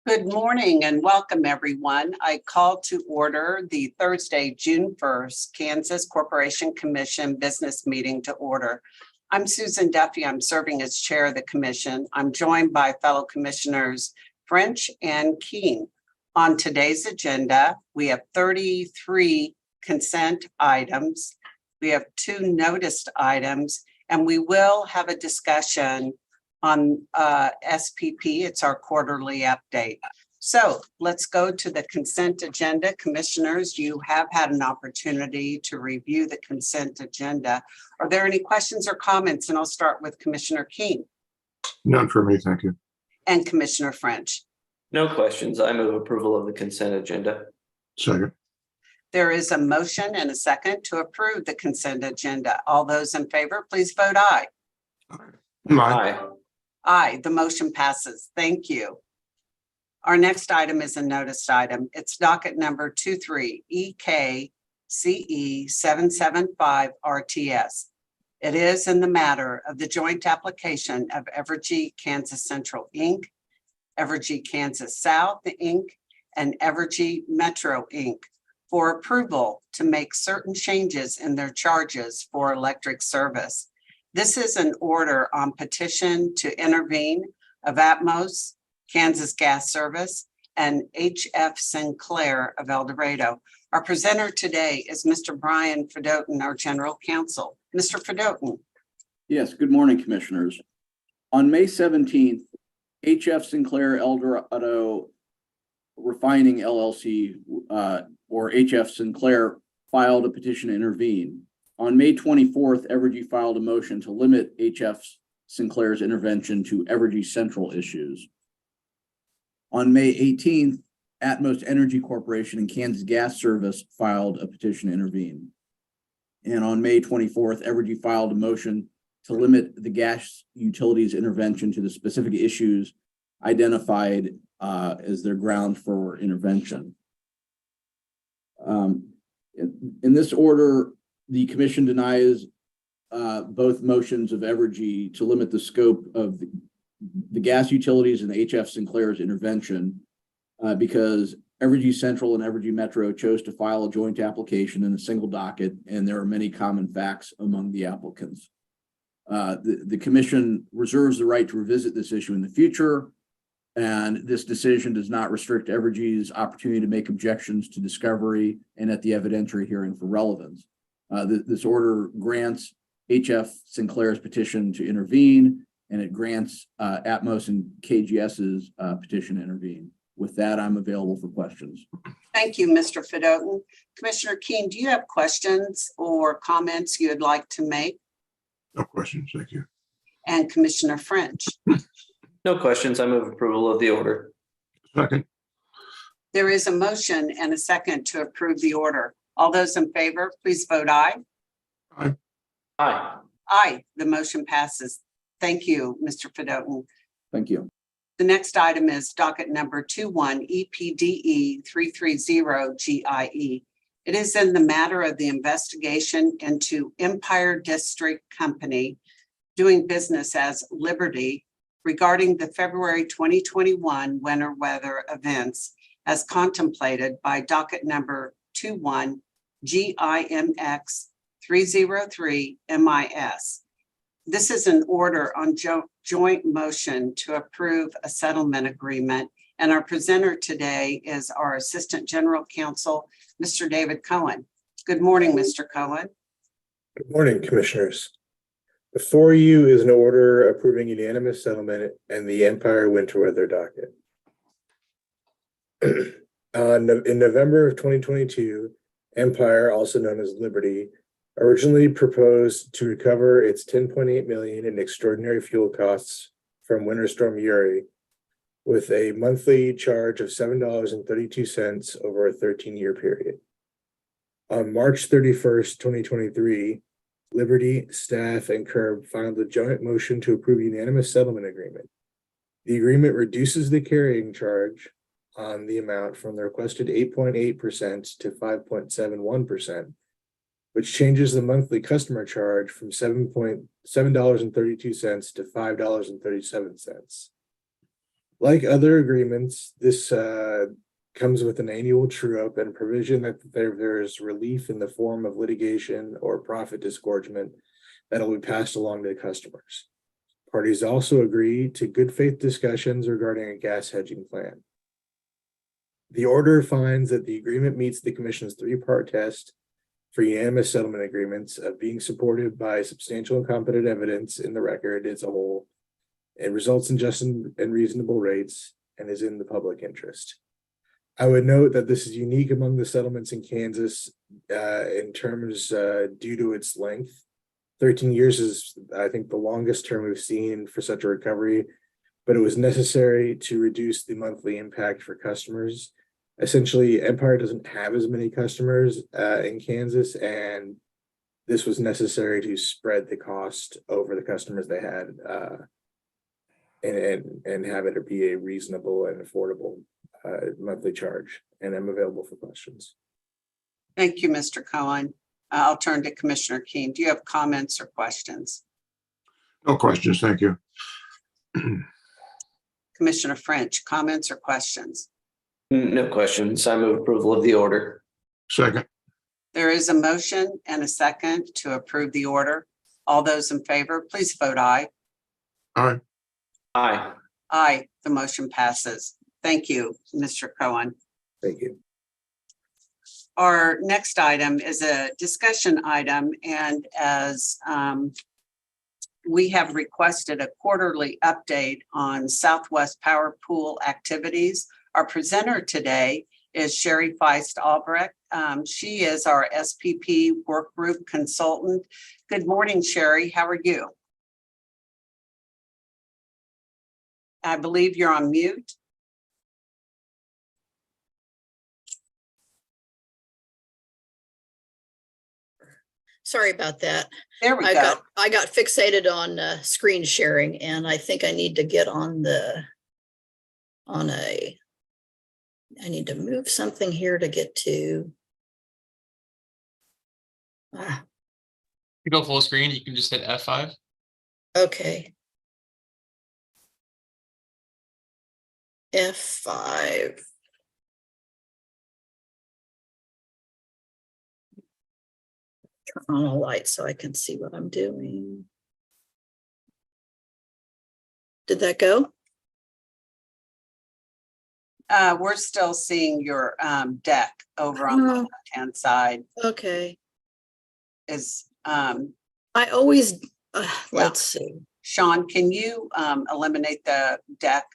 Good morning and welcome, everyone. I call to order the Thursday, June 1st, Kansas Corporation Commission Business Meeting to order. I'm Susan Duffy. I'm serving as chair of the commission. I'm joined by fellow commissioners French and Keene. On today's agenda, we have 33 consent items. We have 2 noticed items, and we will have a discussion on SPP. It's our quarterly update. So let's go to the consent agenda. Commissioners, you have had an opportunity to review the consent agenda. Are there any questions or comments? And I'll start with Commissioner Keene. None for me, thank you. And Commissioner French. No questions. I move approval of the consent agenda. Second. There is a motion and a second to approve the consent agenda. All those in favor, please vote aye. Aye. Aye, the motion passes. Thank you. Our next item is a noticed item. It's docket number 23 EKCE 775 RTS. It is in the matter of the joint application of Evergy Kansas Central Inc., Evergy Kansas South Inc., and Evergy Metro Inc. for approval to make certain changes in their charges for electric service. This is an order on petition to intervene of Atmos, Kansas Gas Service, and HF Sinclair of El Dorado. Our presenter today is Mr. Brian Fedotin, our general counsel. Mr. Fedotin. Yes, good morning, commissioners. On May 17th, HF Sinclair El Dorado Refining LLC, or HF Sinclair, filed a petition to intervene. On May 24th, Evergy filed a motion to limit HF Sinclair's intervention to Evergy Central issues. On May 18th, Atmos Energy Corporation and Kansas Gas Service filed a petition to intervene. And on May 24th, Evergy filed a motion to limit the gas utilities intervention to the specific issues identified as their ground for intervention. In this order, the commission denies both motions of Evergy to limit the scope of the gas utilities and HF Sinclair's intervention because Evergy Central and Evergy Metro chose to file a joint application in a single docket, and there are many common facts among the applicants. The commission reserves the right to revisit this issue in the future, and this decision does not restrict Evergy's opportunity to make objections to discovery and at the evidentiary hearing for relevance. This order grants HF Sinclair's petition to intervene, and it grants Atmos and KGS's petition to intervene. With that, I'm available for questions. Thank you, Mr. Fedotin. Commissioner Keene, do you have questions or comments you'd like to make? No questions, thank you. And Commissioner French. No questions. I move approval of the order. Second. There is a motion and a second to approve the order. All those in favor, please vote aye. Aye. Aye. Aye, the motion passes. Thank you, Mr. Fedotin. Thank you. The next item is docket number 21 EPDE 330 GIE. It is in the matter of the investigation into Empire District Company doing business as Liberty regarding the February 2021 winter weather events as contemplated by docket number 21 GIMX 303 MIS. This is an order on joint motion to approve a settlement agreement. And our presenter today is our Assistant General Counsel, Mr. David Cohen. Good morning, Mr. Cohen. Good morning, Commissioners. Before you is an order approving unanimous settlement and the Empire winter weather docket. In November of 2022, Empire, also known as Liberty, originally proposed to recover its $10.8 million in extraordinary fuel costs from Winter Storm Uri with a monthly charge of $7.32 over a 13-year period. On March 31st, 2023, Liberty, staff, and CURB filed a joint motion to approve a unanimous settlement agreement. The agreement reduces the carrying charge on the amount from the requested 8.8% to 5.71%, which changes the monthly customer charge from $7.32 to $5.37. Like other agreements, this comes with an annual true-up and provision that there's relief in the form of litigation or profit disgorgement that'll be passed along to the customers. Parties also agree to good faith discussions regarding a gas hedging plan. The order finds that the agreement meets the commission's three-part test for unanimous settlement agreements of being supported by substantial and competent evidence in the record as a whole. It results in just and reasonable rates and is in the public interest. I would note that this is unique among the settlements in Kansas in terms due to its length. 13 years is, I think, the longest term we've seen for such a recovery, but it was necessary to reduce the monthly impact for customers. Essentially, Empire doesn't have as many customers in Kansas, and this was necessary to spread the cost over the customers they had and have it be a reasonable and affordable monthly charge. And I'm available for questions. Thank you, Mr. Cohen. I'll turn to Commissioner Keen. Do you have comments or questions? No questions, thank you. Commissioner French, comments or questions? No questions. I move approval of the order. Second, There is a motion and a second to approve the order. All those in favor, please vote aye. aye, Aye. Aye, the motion passes. Thank you, Mr. Cohen. Thank you. Our next item is a discussion item, and as we have requested a quarterly update on Southwest Power Pool activities. Our presenter today is Sherry Feist Albrecht. She is our SPP work group consultant. Good morning, Sherry. How are you? I believe you're on mute. Sorry about that. There we go. I got fixated on screen sharing, and I think I need to get on I need to move something here to get to. You go full screen, you can just hit F5. Okay. F5. Turn on a light so I can see what I'm doing. Did that go? We're still seeing your deck over on the Oh. left-hand side Okay. is, I always, let's see. Sean, can you eliminate the deck?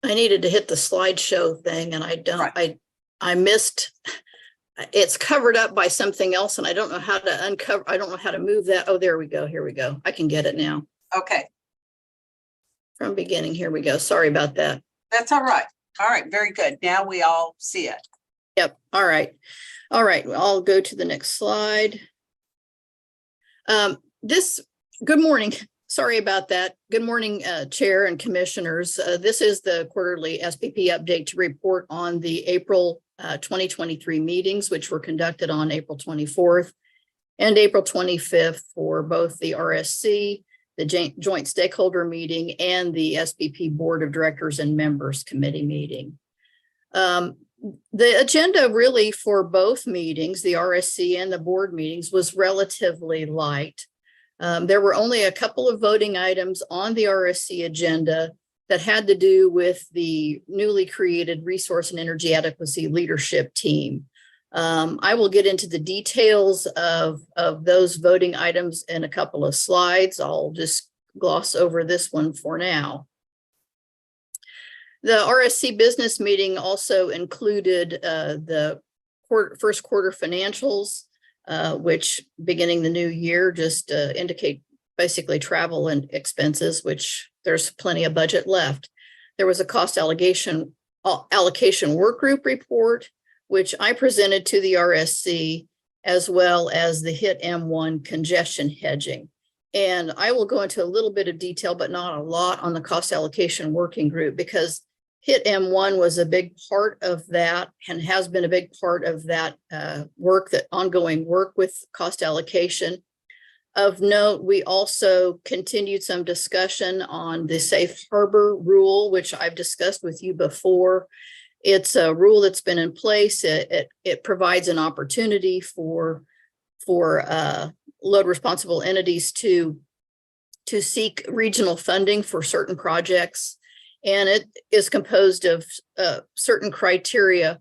I needed to hit the slideshow thing and I don't, Right. I missed, it's covered up by something else and I don't know how to uncover, I don't know how to move that. Oh, there we go. Here we go. I can get it now Okay, from beginning. Here we go. Sorry about that. that's all right. All right, very good. Now we all see it. Yep. All right. All right. Well, I'll go to the next slide. Good morning. Sorry about that. Good morning, Chair and Commissioners. This is the quarterly SPP update to report on the April 2023 meetings, which were conducted on April 24th and April 25th for both the RSC, the joint stakeholder meeting, and the SPP Board of Directors and Members Committee meeting. The agenda really for both meetings, the RSC and the board meetings, was relatively light. There were only a couple of voting items on the RSC agenda that had to do with the newly created Resource and Energy Adequacy Leadership Team. I will get into the details of those voting items in a couple of slides. I'll just gloss over this one for now. The RSC business meeting also included the first quarter financials, which beginning the new year just indicate basically travel and expenses, which there's plenty of budget left. There was a cost allocation work group report, which I presented to the RSC, as well as the HIT M1 congestion hedging. And I will go into a little bit of detail, but not a lot on the cost allocation working group, because HIT M1 was a big part of that and has been a big part of that ongoing work with cost allocation. Of note, we also continued some discussion on the safe harbor rule, which I've discussed with you before. It's a rule that's been in place. It provides an opportunity for load responsible entities to seek regional funding for certain projects. And it is composed of certain criteria,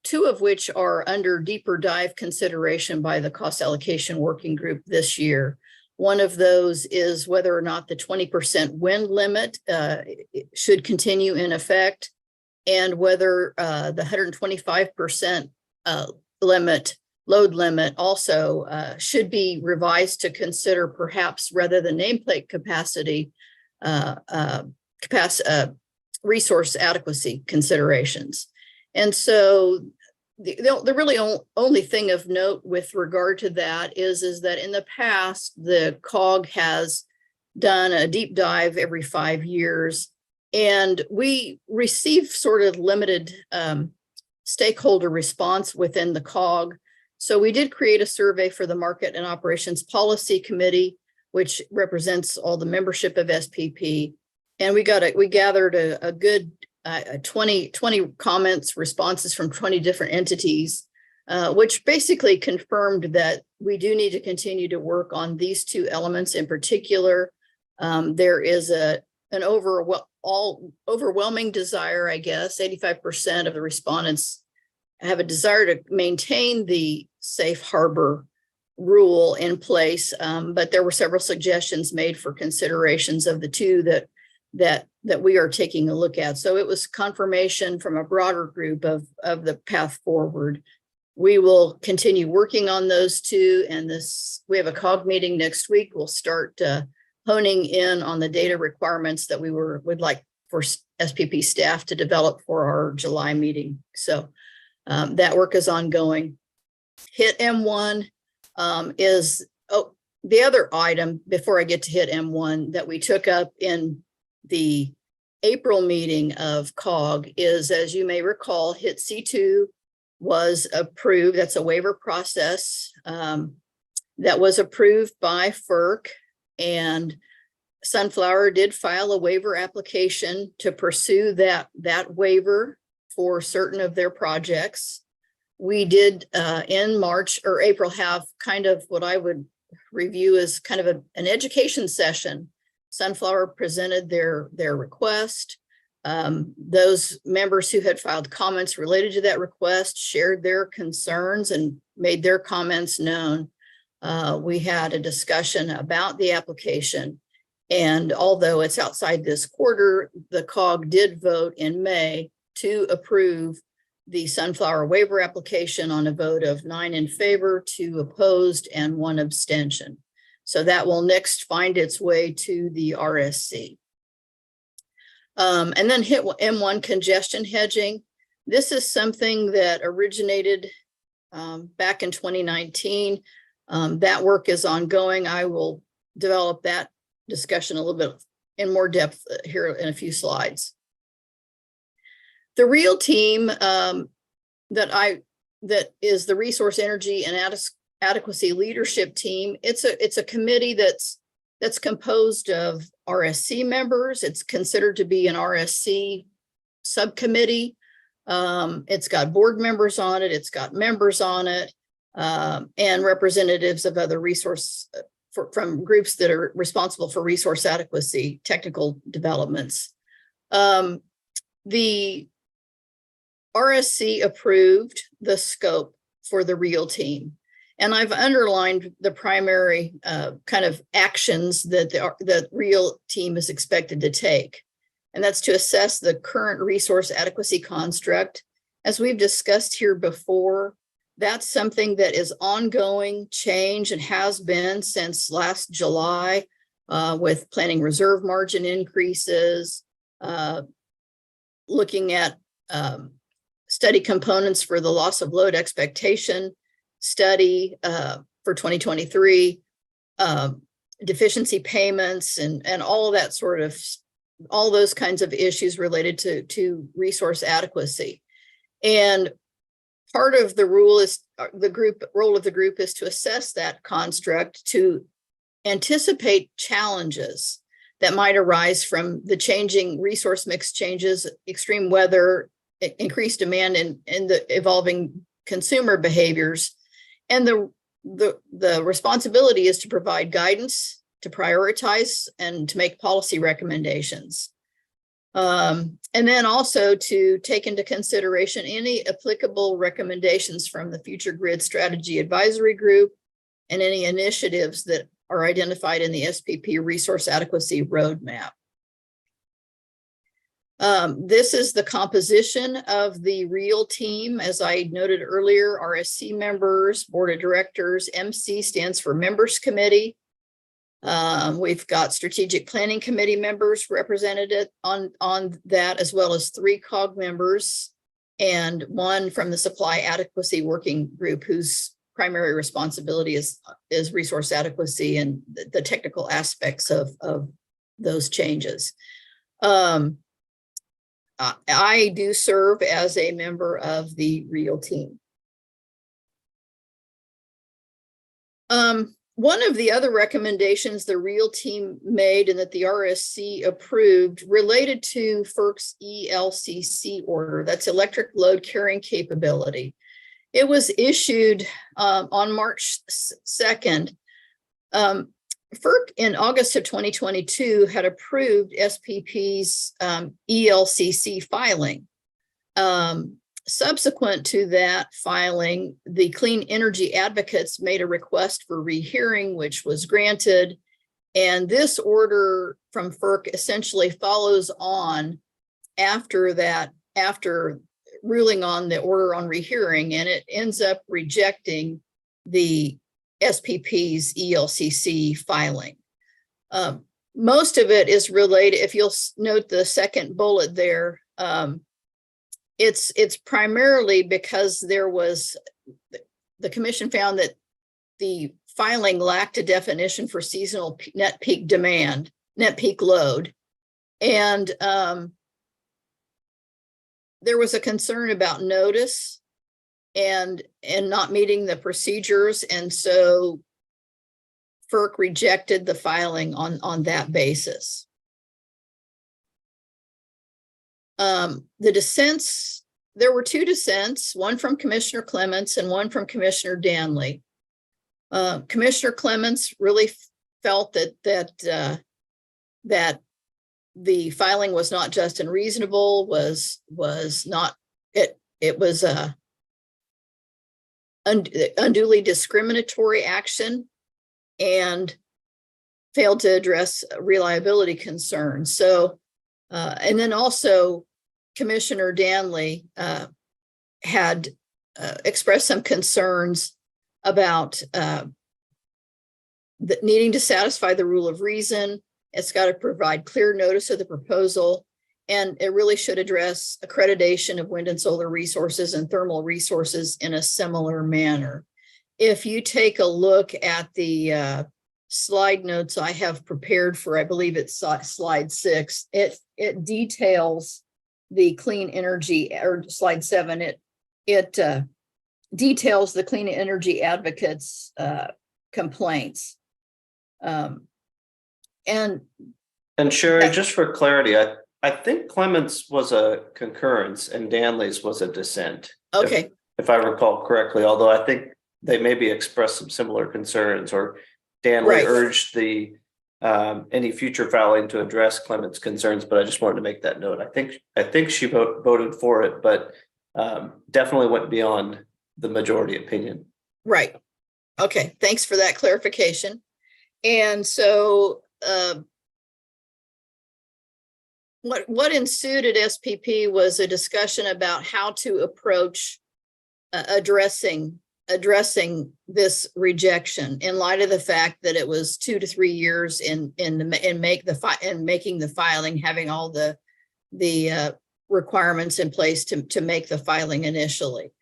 two of which are under deeper dive consideration by the cost allocation working group this year. One of those is whether or not the 20% wind limit should continue in effect, and whether the 125% load limit also should be revised to consider, perhaps rather than nameplate capacity, resource adequacy considerations. And so the really only thing of note with regard to that is that in the past, the COG has done a deep dive every 5 years, and we receive sort of limited stakeholder response within the COG. So we did create a survey for the Market and Operations Policy Committee, which represents all the membership of SPP. And we gathered a good 20 comments, responses from 20 different entities, which basically confirmed that we do need to continue to work on these two elements in particular. There is an overwhelming desire, I guess, 85% of the respondents have a desire to maintain the safe harbor rule in place, but there were several suggestions made for considerations of the two that we are taking a look at. So it was confirmation from a broader group of the path forward. We will continue working on those two, and we have a COG meeting next week. We'll start honing in on the data requirements that we would like for SPP staff to develop for our July meeting. So that work is ongoing. HIT M1 is the other item before I get to HIT M1 that we took up in the April meeting of COG is, as you may recall, HIT C2 was approved. That's a waiver process that was approved by FERC, and Sunflower did file a waiver application to pursue that waiver for certain of their projects. We did in March or April have kind of what I would review as kind of an education session. Sunflower presented their request. Those members who had filed comments related to that request shared their concerns and made their comments known. We had a discussion about the application, and although it's outside this quarter, the COG did vote in May to approve the Sunflower waiver application on a vote of 9 in favor, 2 opposed, and 1 abstention. So that will next find its way to the RSC. And then HIT M1 congestion hedging. This is something that originated back in 2019. That work is ongoing. I will develop that discussion a little bit in more depth here in a few slides. The REAL team that is the Resource Energy and Adequacy Leadership Team. It's a committee that's composed of RSC members. It's considered to be an RSC subcommittee. It's got board members on it. It's got members on it, and representatives of other from groups that are responsible for resource adequacy, technical developments. The RSC approved the scope for the REAL team. And I've underlined the primary kind of actions that the REAL team is expected to take. And that's to assess the current resource adequacy construct. As we've discussed here before, that's something that is ongoing change and has been since last July with planning reserve margin increases, looking at study components for the loss of load expectation study for 2023, deficiency payments and all of that sort of all those kinds of issues related to resource adequacy. And part of the role of the group is to assess that construct, to anticipate challenges that might arise from the changing resource mix changes, extreme weather, increased demand, and the evolving consumer behaviors. And the responsibility is to provide guidance, to prioritize, and to make policy recommendations. And then also to take into consideration any applicable recommendations from the Future Grid Strategy Advisory Group and any initiatives that are identified in the SPP Resource Adequacy Roadmap. This is the composition of the REAL team. As I noted earlier, RSC members, board of directors, MC stands for Members Committee. We've got strategic planning committee members represented on that, as well as 3 COG members and 1 from the supply adequacy working group, whose primary responsibility is resource adequacy and the technical aspects of those changes. I do serve as a member of the REAL team. One of the other recommendations the REAL team made and that the RSC approved related to FERC's ELCC order, that's electric load carrying capability. It was issued on March 2nd. FERC in August of 2022 had approved SPP's ELCC filing. Subsequent to that filing, the Clean Energy Advocates made a request for rehearing, which was granted. And this order from FERC essentially follows on after that, after ruling on the order on rehearing, and it ends up rejecting the SPP's ELCC filing. Most of it is related, if you'll note the second bullet there, it's primarily because the commission found that the filing lacked a definition for seasonal net peak demand, net peak load. And there was a concern about notice and not meeting the procedures. And so FERC rejected the filing on that basis. The dissents, there were 2 dissents, one from Commissioner Clements and one from Commissioner Danley. Commissioner Clements really felt that the filing was not just and reasonable, was not, it was unduly discriminatory action and failed to address reliability concerns. So, and then also Commissioner Danley had expressed some concerns about needing to satisfy the rule of reason. It's got to provide clear notice of the proposal, and it really should address accreditation of wind and solar resources and thermal resources in a similar manner. If you take a look at the slide notes I have prepared for, I believe it's slide 6, it details the clean energy, or slide 7, it details the Clean Energy Advocates complaints. And Sherry, just for clarity, I think Clements was a concurrence and Danley's was a dissent. okay, If I recall correctly, although I think they maybe expressed some similar concerns, or Danley Right. urged the any future filing to address Clements' concerns, but I just wanted to make that note. I think she voted for it, but definitely went beyond the majority opinion. right. Okay, thanks for that clarification. And so what ensued at SPP was a discussion about how to approach addressing this rejection in light of the fact that it was 2 to 3 years in making the filing, having all the requirements in place to make the filing initially.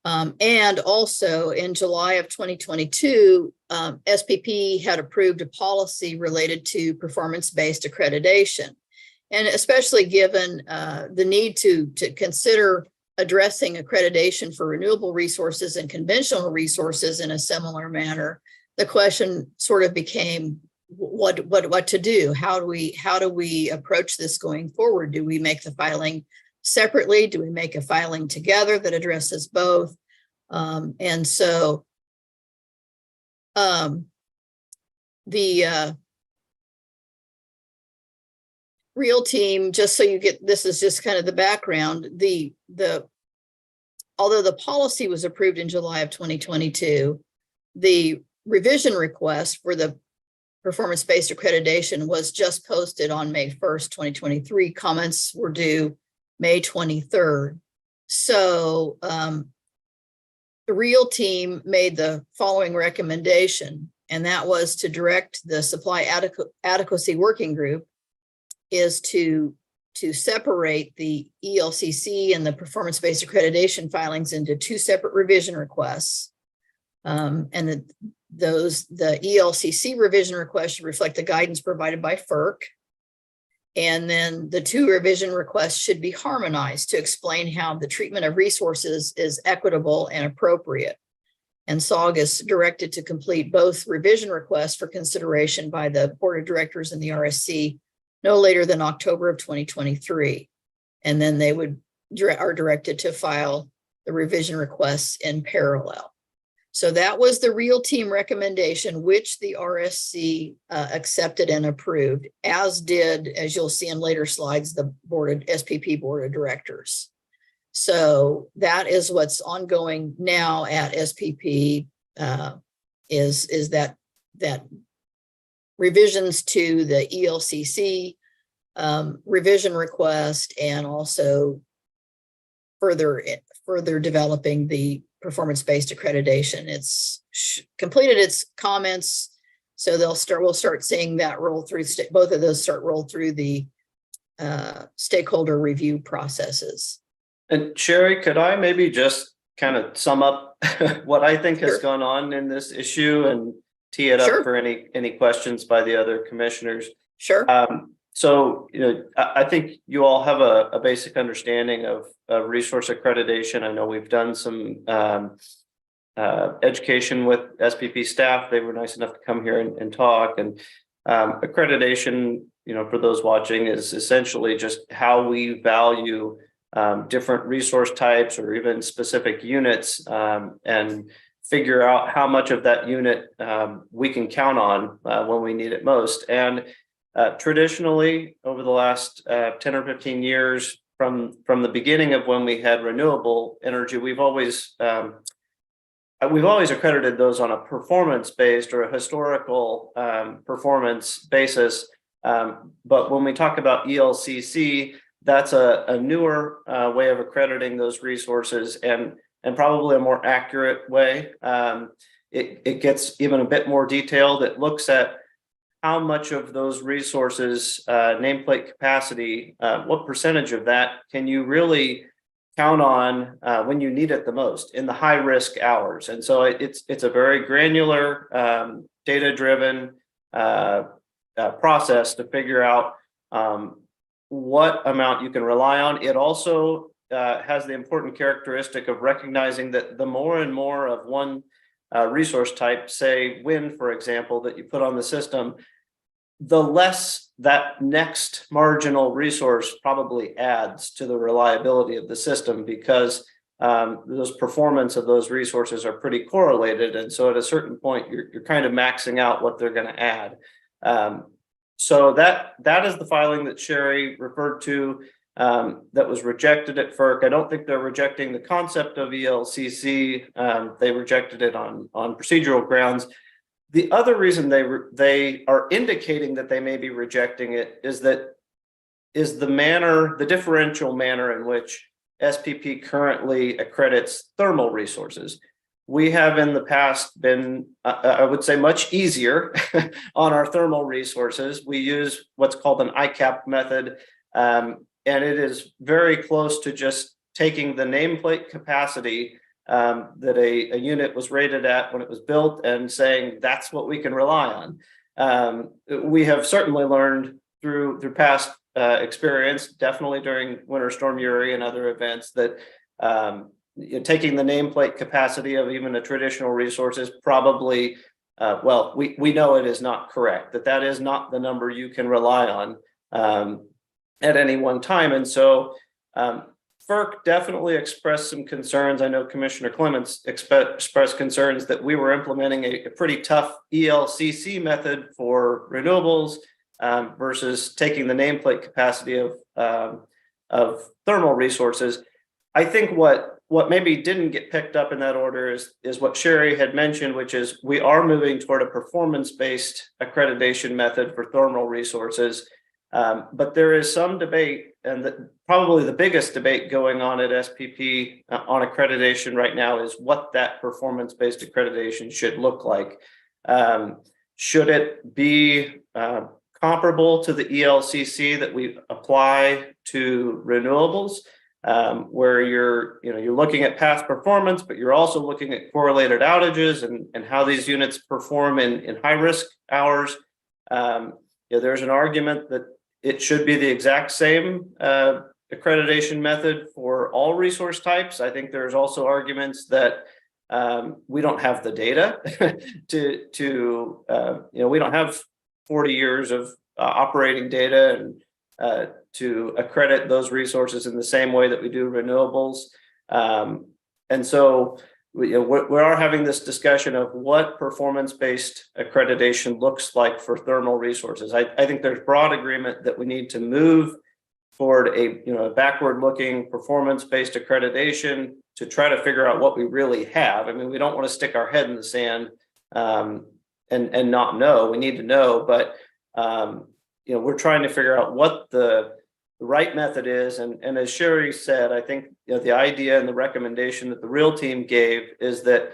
And also in July of 2022, SPP had approved a policy related to performance-based accreditation. And especially given the need to consider addressing accreditation for renewable resources and conventional resources in a similar manner, the question sort of became what to do. How do we approach this going forward? Do we make the filing separately? Do we make a filing together that addresses both? And so the Real Team, just so you get, this is just kind of the background, although the policy was approved in July of 2022, the revision request for the performance-based accreditation was just posted on May 1st, 2023. Comments were due May 23rd. So the Real Team made the following recommendation, and that was to direct the supply adequacy working group is to separate the ELCC and the performance-based accreditation filings into two separate revision requests. And the ELCC revision request should reflect the guidance provided by FERC. And then the two revision requests should be harmonized to explain how the treatment of resources is equitable and appropriate. And SOG is directed to complete both revision requests for consideration by the Board of Directors and the RSC no later than October of 2023. And then they are directed to file the revision requests in parallel. So that was the Real Team recommendation, which the RSC accepted and approved, as did, as you'll see in later slides, the SPP Board of Directors. So that is what's ongoing now at SPP, is that revisions to the ELCC revision request, and also further developing the performance-based accreditation. It's completed its comments, so we'll start seeing that roll through, both of those roll through the stakeholder review processes. And Sherry, could I maybe just kind of sum up what I think has Sure. gone on in this issue and tee it up Sure. for any questions by the other commissioners? Sure. So, I think you all have a basic understanding of resource accreditation. I know we've done some education with SPP staff. They were nice enough to come here and talk. And accreditation, for those watching, is essentially just how we value different resource types or even specific units, and figure out how much of that unit we can count on when we need it most. And traditionally, over the last 10 or 15 years, from the beginning of when we had renewable energy, we've always accredited those on a performance-based or a historical performance basis. But when we talk about ELCC, that's a newer way of accrediting those resources, and probably a more accurate way. It gets even a bit more detailed. It looks at how much of those resources, nameplate capacity, what percentage of that can you really count on when you need it the most in the high risk hours. And so it's a very granular, data-driven process to figure out what amount you can rely on. It also has the important characteristic of recognizing that the more and more of one resource type, say wind, for example, that you put on the system, the less that next marginal resource probably adds to the reliability of the system, because those performance of those resources are pretty correlated. And so at a certain point, you're kind of maxing out what they're going to add. So that is the filing that Sherry referred to, that was rejected at FERC. I don't think they're rejecting the concept of ELCC. They rejected it on procedural grounds. The other reason they are indicating that they may be rejecting it is the differential manner in which SPP currently accredits thermal resources. We have in the past been, I would say, much easier on our thermal resources. We use what's called an ICAP method, and it is very close to just taking the nameplate capacity that a unit was rated at when it was built and saying that's what we can rely on. We have certainly learned through past experienced, definitely during Winter Storm Uri and other events, that taking the nameplate capacity of even a traditional resource is probably, well, we know it is not correct, that is not the number you can rely on at any one time. And so FERC definitely expressed some concerns. I know Commissioner Clements expressed concerns that we were implementing a pretty tough ELCC method for renewables versus taking the nameplate capacity of thermal resources. I think what maybe didn't get picked up in that order is what Sherry had mentioned, which is we are moving toward a performance-based accreditation method for thermal resources. But there is some debate, and probably the biggest debate going on at SPP on accreditation right now is what that performance-based accreditation should look like. Should it be comparable to the ELCC that we apply to renewables, where you're looking at past performance, but you're also looking at correlated outages and how these units perform in high risk hours? There's an argument that it should be the exact same accreditation method for all resource types. I think there's also arguments that we don't have the data we don't have 40 years of operating data and to accredit those resources in the same way that we do renewables. And so we are having this discussion of what performance-based accreditation looks like for thermal resources. I think there's broad agreement that we need to move toward a backward-looking performance-based accreditation to try to figure out what we really have. I mean, we don't want to stick our head in the sand and not know. We need to know, but we're trying to figure out what the right method is. And as Sherry said, I think the idea and the recommendation that the real team gave is that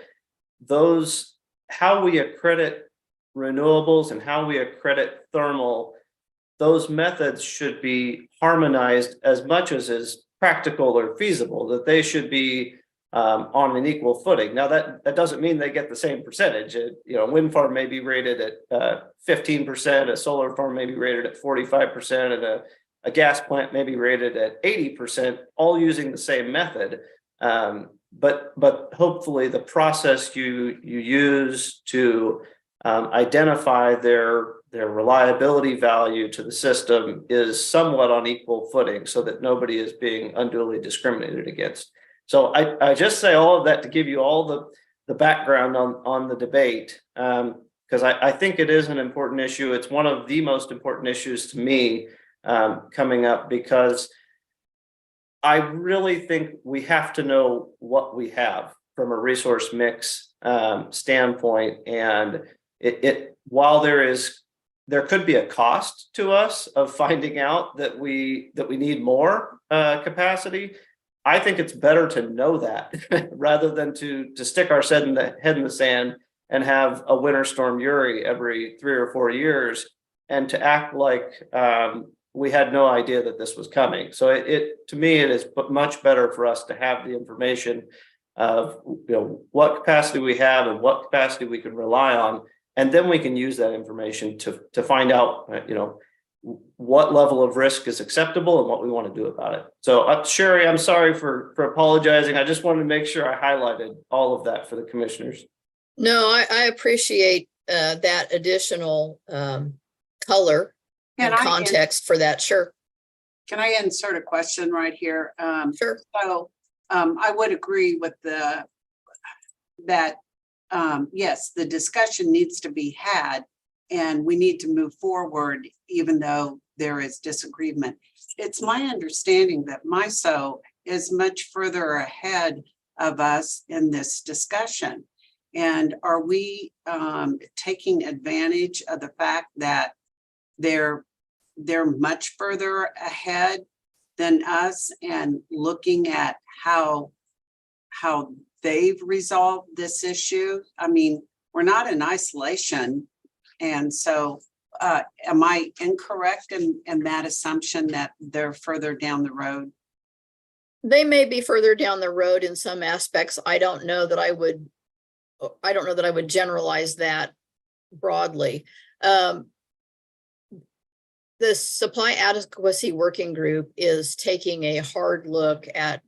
how we accredit renewables and how we accredit thermal, those methods should be harmonized as much as is practical or feasible, that they should be on an equal footing. Now that doesn't mean they get the same percentage. A wind farm may be rated at 15%, a solar farm may be rated at 45%, and a gas plant may be rated at 80%, all using the same method. But hopefully the process you use to identify their reliability value to the system is somewhat on equal footing so that nobody is being unduly discriminated against. So I just say all of that to give you all the background on the debate, because I think it is an important issue. It's one of the most important issues to me coming up, because I really think we have to know what we have from a resource mix standpoint. And while there could be a cost to us of finding out that we need more capacity, I think it's better to know that rather than to stick our head in the sand and have a winter storm Uri every 3 or 4 years and to act like we had no idea that this was coming. So to me, it is much better for us to have the information of what capacity we have and what capacity we can rely on, and then we can use that information to find out what level of risk is acceptable and what we want to do about it. So Sherry, I'm sorry for apologizing. I just wanted to make sure I highlighted all of that for the commissioners. No, I appreciate that additional color and context for that. Sure. Can I insert a question right here? Sure. So I would agree with that yes, the discussion needs to be had and we need to move forward even though there is disagreement. It's my understanding that MISO is much further ahead of us in this discussion. And are we taking advantage of the fact that they're much further ahead than us and looking at how they've resolved this issue? I mean, we're not in isolation. And so am I incorrect in that assumption that they're further down the road? They may be further down the road in some aspects. I don't know that I would generalize that broadly. the supply adequacy working group is taking a hard look at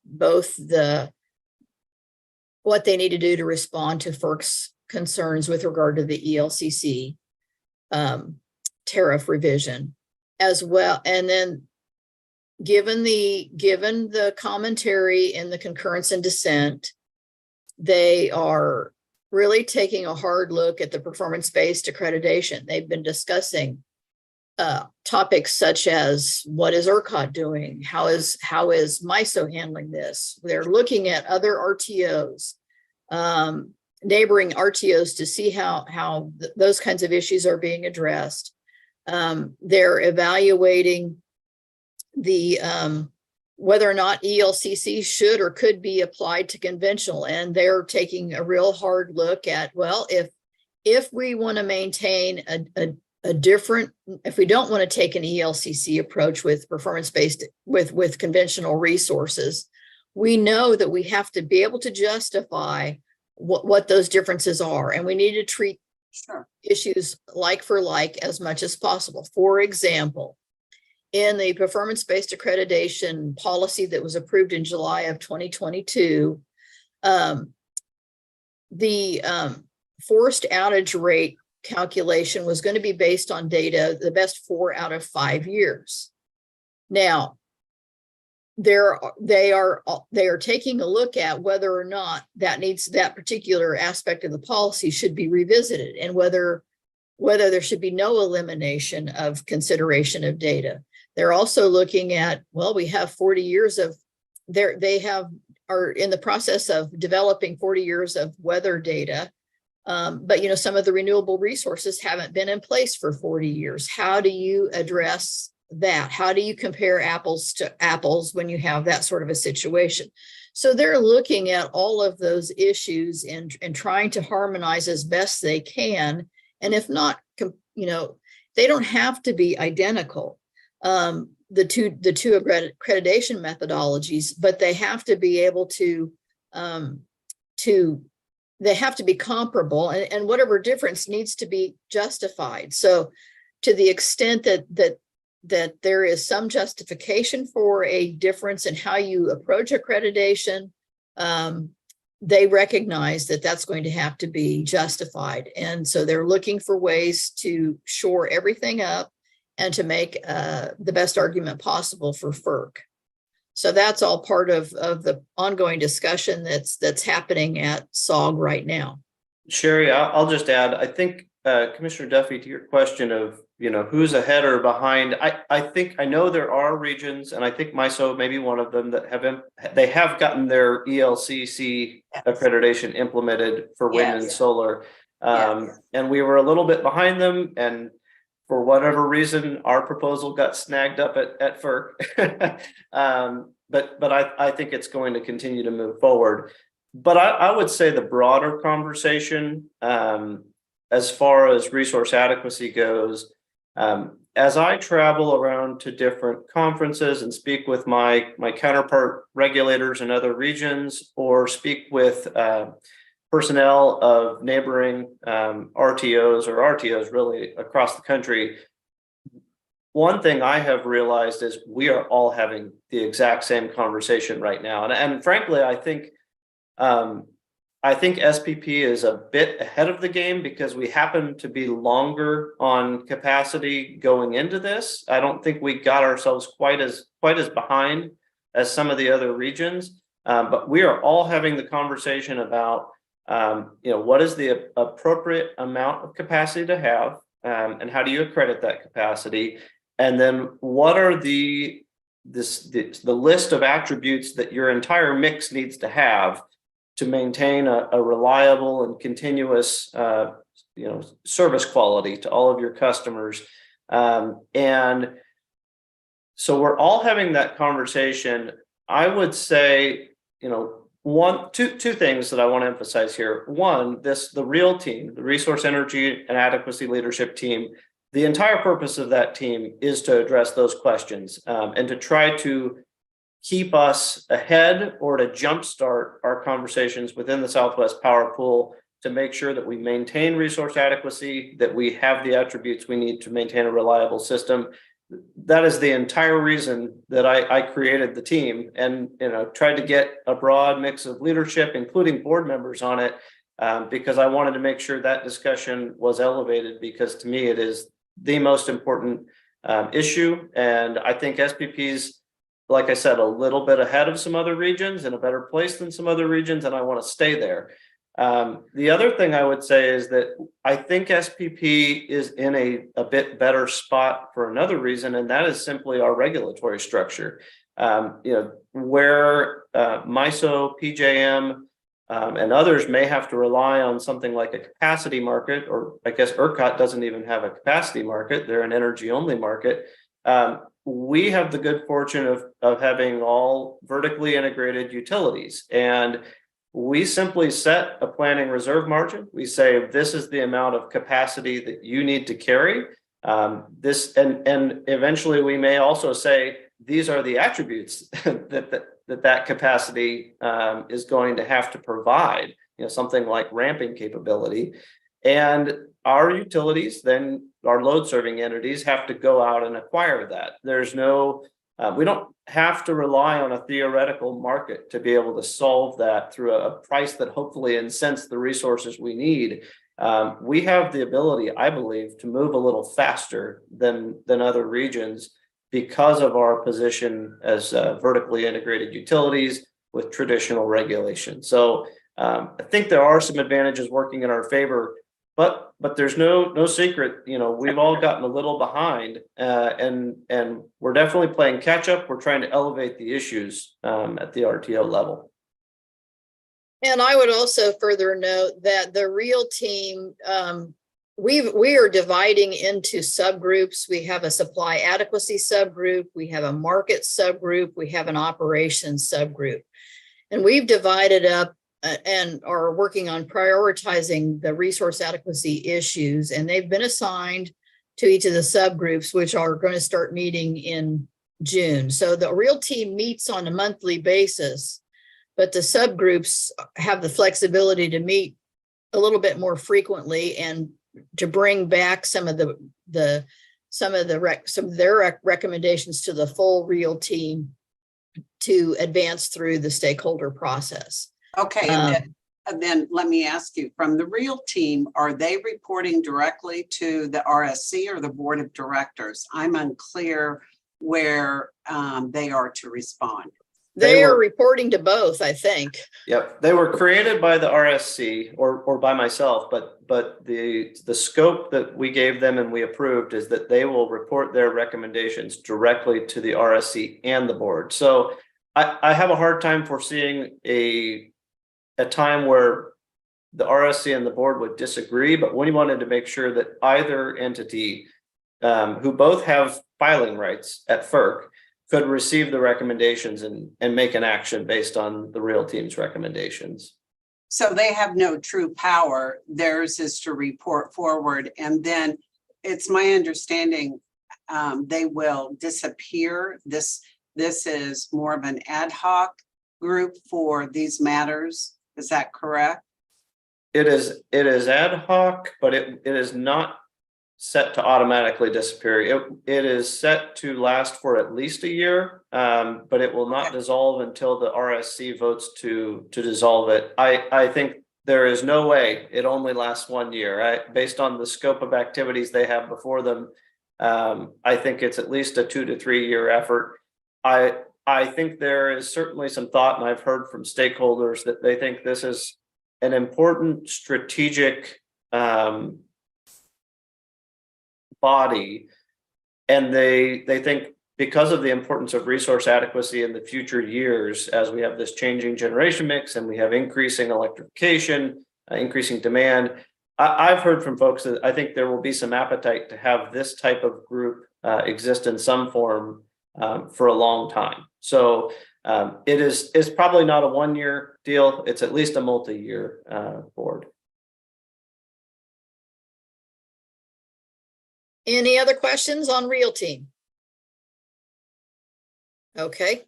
both what they need to do to respond to FERC's concerns with regard to the ELCC tariff revision as well. And then given the commentary and the concurrence and dissent, they are really taking a hard look at the performance-based accreditation. They've been discussing topics such as what is ERCOT doing? How is MISO handling this? They're looking at other RTOs, neighboring RTOs to see how those kinds of issues are being addressed. They're evaluating the whether or not ELCC should or could be applied to conventional, and they're taking a real hard look at, well, if we want to maintain a different, if we don't want to take an ELCC approach with performance-based with conventional resources, we know that we have to be able to justify what those differences are, and we need to treat issues like for like as much as possible. For example, in the performance-based accreditation policy that was approved in July of 2022, the forced outage rate calculation was going to be based on data the best 4 out of 5 years. Now, they are taking a look at whether or not that particular aspect of the policy should be revisited, and whether there should be no elimination of consideration of data. They're also looking at, well, we have 40 years of are in the process of developing 40 years of weather data. But some of the renewable resources haven't been in place for 40 years. How do you address that? How do you compare apples to apples when you have that sort of a situation? So they're looking at all of those issues and trying to harmonize as best they can. And if not, they don't have to be identical. The two accreditation methodologies, but they have to be able to they have to be comparable, and whatever difference needs to be justified. So to the extent that there is some justification for a difference in how you approach accreditation, they recognize that that's going to have to be justified. And so they're looking for ways to shore everything up and to make the best argument possible for FERC. So that's all part of the ongoing discussion that's happening at SOG right now. Sherry, I'll just add, I think, Commissioner Duffy, to your question of, who's ahead or behind, I know there are regions, and I think MISO may be one of them, that have gotten their ELCC accreditation implemented for wind and solar. And we were a little bit behind them, and for whatever reason, our proposal got snagged up at FERC. But I think it's going to continue to move forward. But I would say the broader conversation, as far as resource adequacy goes, as I travel around to different conferences and speak with my counterpart regulators in other regions, or speak with personnel of neighboring RTOs really across the country, one thing I have realized is we are all having the exact same conversation right now. And frankly, I think SPP is a bit ahead of the game because we happen to be longer on capacity going into this. I don't think we got ourselves quite as behind as some of the other regions, but we are all having the conversation about what is the appropriate amount of capacity to have, and how do you accredit that capacity? And then what are the list of attributes that your entire mix needs to have to maintain a reliable and continuous service quality to all of your customers. And so we're all having that conversation. I would say, two things that I want to emphasize here. One, the REAL team, the Resource Energy and Adequacy Leadership Team, the entire purpose of that team is to address those questions and to try to keep us ahead or to jumpstart our conversations within the Southwest Power Pool to make sure that we maintain resource adequacy, that we have the attributes we need to maintain a reliable system. That is the entire reason that I created the team and, tried to get a broad mix of leadership, including board members on it, because I wanted to make sure that discussion was elevated, because to me, it is the most important issue. And I think SPP's, like I said, a little bit ahead of some other regions, in a better place than some other regions, and I want to stay there. The other thing I would say is that I think SPP is in a bit better spot for another reason, and that is simply our regulatory structure. Where MISO, PJM, and others may have to rely on something like a capacity market, or I guess ERCOT doesn't even have a capacity market, they're an energy only market. We have the good fortune of having all vertically integrated utilities, and we simply set a planning reserve margin. We say, this is the amount of capacity that you need to carry. And eventually we may also say, these are the attributes that capacity is going to have to provide, something like ramping capability. And our utilities, then our load serving entities, have to go out and acquire that. There's no, we don't have to rely on a theoretical market to be able to solve that through a price that hopefully incents the resources we need. We have the ability, I believe, to move a little faster than other regions because of our position as vertically integrated utilities with traditional regulation. So I think there are some advantages working in our favor, but there's no secret. We've all gotten a little behind, and we're definitely playing catch up. We're trying to elevate the issues at the RTO level. And I would also further note that the REAL team, we are dividing into subgroups. We have a supply adequacy subgroup, we have a market subgroup, we have an operations subgroup. And we've divided up and are working on prioritizing the resource adequacy issues. And they've been assigned to each of the subgroups, which are going to start meeting in June. So the REAL team meets on a monthly basis, but the subgroups have the flexibility to meet a little bit more frequently and to bring back some of their recommendations to the full REAL team to advance through the stakeholder process. Okay, and then let me ask you, from the REAL team, are they reporting directly to the RSC or the board of directors? I'm unclear where they are to respond. They are reporting to both, I think. Yep, they were created by the RSC or by myself, but the scope that we gave them and we approved is that they will report their recommendations directly to the RSC and the board. So I have a hard time foreseeing a time where the RSC and the board would disagree, but we wanted to make sure that either entity, who both have filing rights at FERC, could receive the recommendations and make an action based on the REAL team's recommendations. So they have no true power. Theirs is to report forward. And then it's my understanding they will disappear. This is more of an ad hoc group for these matters. Is that correct? It is ad hoc, but it is not set to automatically disappear. It is set to last for at least a year, but it will not dissolve until the RSC votes to dissolve it. I think there is no way it only lasts 1 year, right? Based on the scope of activities they have before them. I think it's at least a 2 to 3 year effort. I think there is certainly some thought, and I've heard from stakeholders that they think this is an important strategic body, and they think because of the importance of resource adequacy in the future years, as we have this changing generation mix and we have increasing electrification, increasing demand, I've heard from folks that I think there will be some appetite to have this type of group exist in some form for a long time. So it's probably not a 1 year deal. It's at least a multi-year board. Any other questions on REAL team? Okay.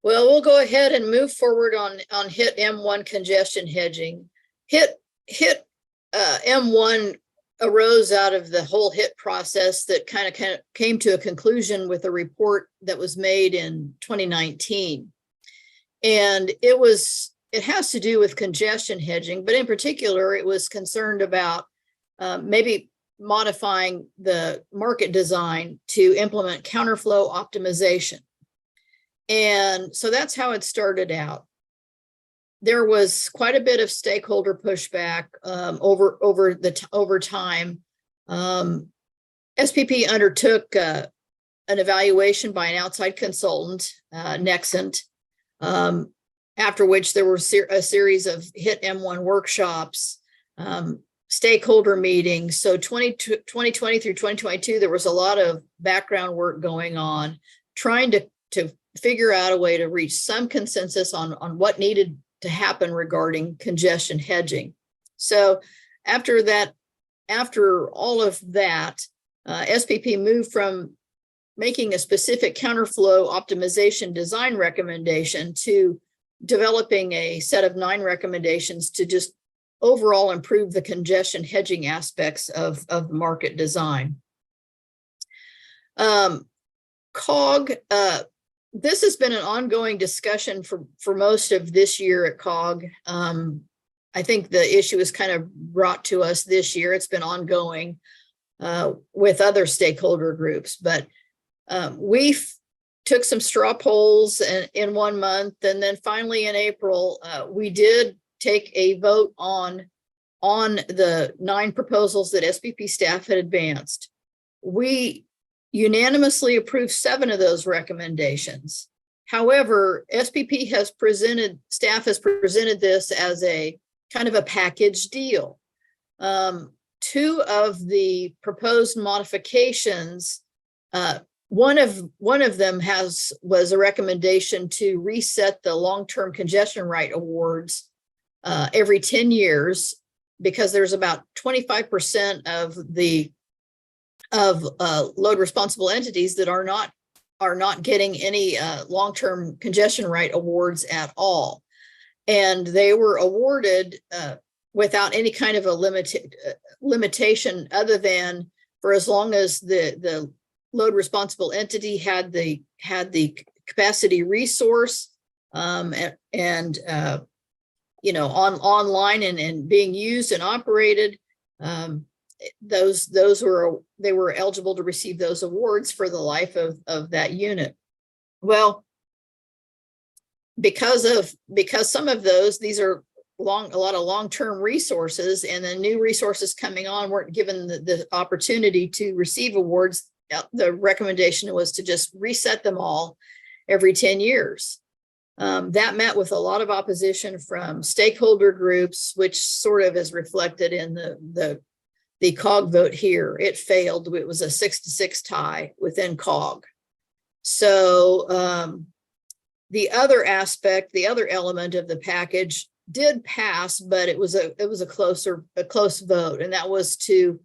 Well, we'll go ahead and move forward on HIT M1 congestion hedging. HIT HIT M1 arose out of the whole HIT process that kind of came to a conclusion with a report that was made in 2019. And it has to do with congestion hedging, but in particular, it was concerned about maybe modifying the market design to implement counterflow optimization. And so that's how it started out. There was quite a bit of stakeholder pushback over time. SPP undertook an evaluation by an outside consultant, Nexent, after which there were a series of HIT M1 workshops, stakeholder meetings. So 2020 through 2022, there was a lot of background work going on, trying to figure out a way to reach some consensus on what needed to happen regarding congestion hedging. So after all of that, SPP moved from making a specific counterflow optimization design recommendation to developing a set of 9 recommendations to just overall improve the congestion hedging aspects of market design. COG, this has been an ongoing discussion for most of this year at COG. I think the issue is kind of brought to us this year. It's been ongoing with other stakeholder groups, but we took some straw polls in 1 month, and then finally in April, we did take a vote on the 9 proposals that SPP staff had advanced. We unanimously approved 7 of those recommendations. However, staff has presented this as a kind of a package deal. 2 of the proposed modifications, one of them was a recommendation to reset the long-term congestion right awards every 10 years, because there's about 25% of load responsible entities that are not getting any long-term congestion right awards at all. And they were awarded without any kind of a limitation other than for as long as the load responsible entity had the capacity resource and online and being used and operated. They were eligible to receive those awards for the life of that unit. Well, because some of these are a lot of long-term resources, and the new resources coming on weren't given the opportunity to receive awards, the recommendation was to just reset them all every 10 years. That met with a lot of opposition from stakeholder groups, which sort of is reflected in the COG vote here. It failed. It was a 6-6 tie within COG. So the other element of the package did pass, but it was a close vote, and that was to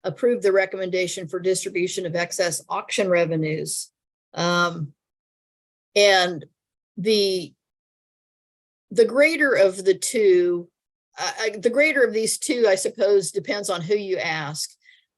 approve the recommendation for distribution of excess auction revenues. And the greater of the two, the greater of these two, I suppose, depends on who you ask.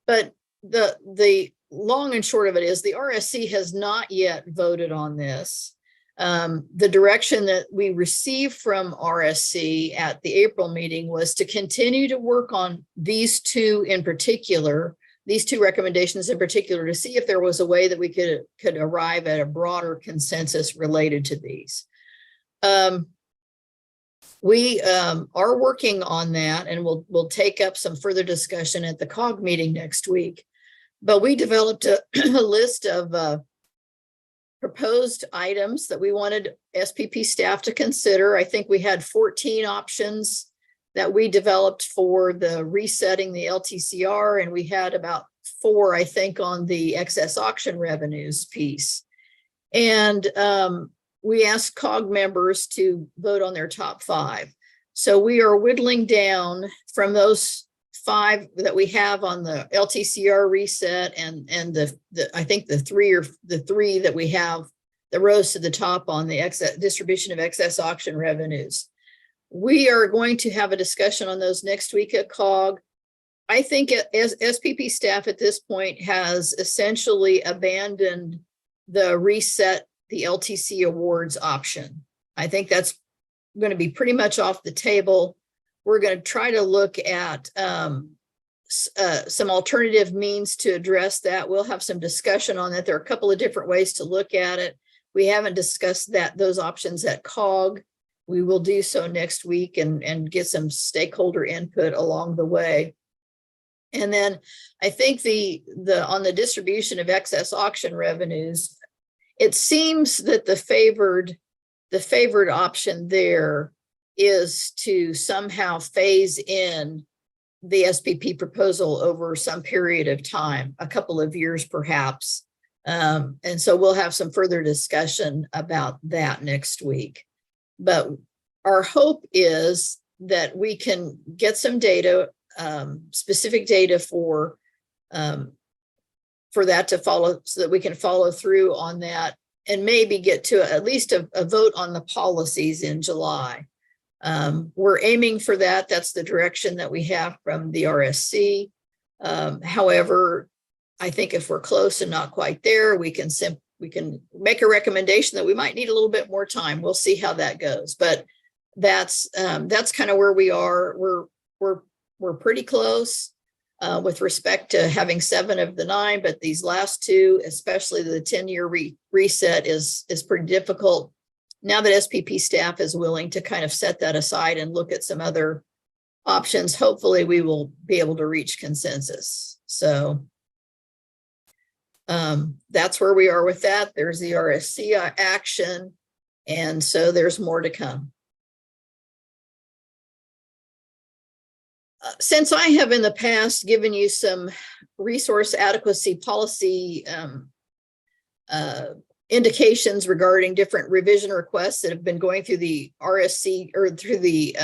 But the long and short of it is the RSC has not yet voted on this. The direction that we received from RSC at the April meeting was to continue to work on these 2 in particular, these 2 recommendations in particular, to see if there was a way that we could arrive at a broader consensus related to these. We are working on that, and we'll take up some further discussion at the COG meeting next week. But we developed a list of proposed items that we wanted SPP staff to consider. I think we had 14 options that we developed for the resetting the LTCR, and we had about 4, I think, on the excess auction revenues piece. And we asked COG members to vote on their top 5. So we are whittling down from those 5 that we have on the LTCR reset and I think the 3 that we have that rose to the top on the distribution of excess auction revenues. We are going to have a discussion on those next week at COG. I think as SPP staff at this point has essentially abandoned the reset the LTC awards option. I think that's going to be pretty much off the table. We're going to try to look at some alternative means to address that. We'll have some discussion on that. There are a couple of different ways to look at it. We haven't discussed those options at COG. We will do so next week and get some stakeholder input along the way. And then I think on the distribution of excess auction revenues, it seems that the favored option there is to somehow phase in the SPP proposal over some period of time, a couple of years perhaps. And so we'll have some further discussion about that next week. But our hope is that we can get some data, specific data for that to follow, so that we can follow through on that and maybe get to at least a vote on the policies in July. We're aiming for that. That's the direction that we have from the RSC. However, I think if we're close and not quite there, we can make a recommendation that we might need a little bit more time. We'll see how that goes. But that's kind of where we are. We're pretty close with respect to having 7 of the 9, but these last 2, especially the 10-year reset, is pretty difficult. Now that SPP staff is willing to kind of set that aside and look at some other options, hopefully we will be able to reach consensus. So that's where we are with that. There's the RSC action, and so there's more to come. Since I have in the past given you some resource adequacy policy indications regarding different revision requests that have been going through the RSC or through the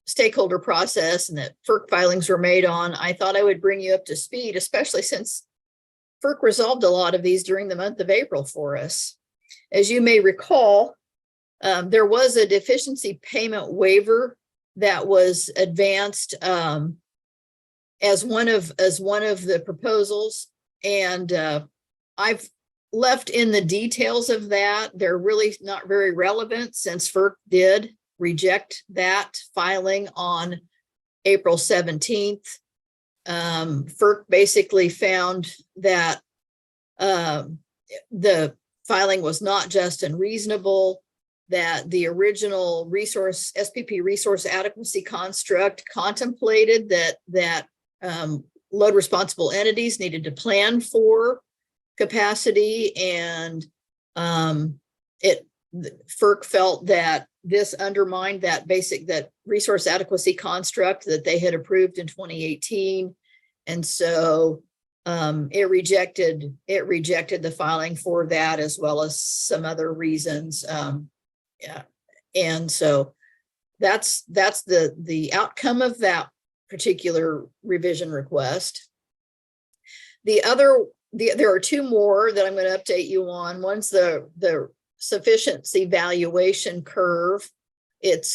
stakeholder process and that FERC filings were made on, I thought I would bring you up to speed, especially since FERC resolved a lot of these during the month of April for us. As you may recall, there was a deficiency payment waiver that was advanced as one of the proposals, and I've left in the details of that. They're really not very relevant since FERC did reject that filing on April 17th. FERC basically found that the filing was not just and reasonable, that the original SPP resource adequacy construct contemplated that load responsible entities needed to plan for capacity, and FERC felt that this undermined that resource adequacy construct that they had approved in 2018, and so it rejected the filing for that, as well as some other reasons. And so that's the outcome of that particular revision request. There are 2 more that I'm going to update you on. One's the sufficiency valuation curve. It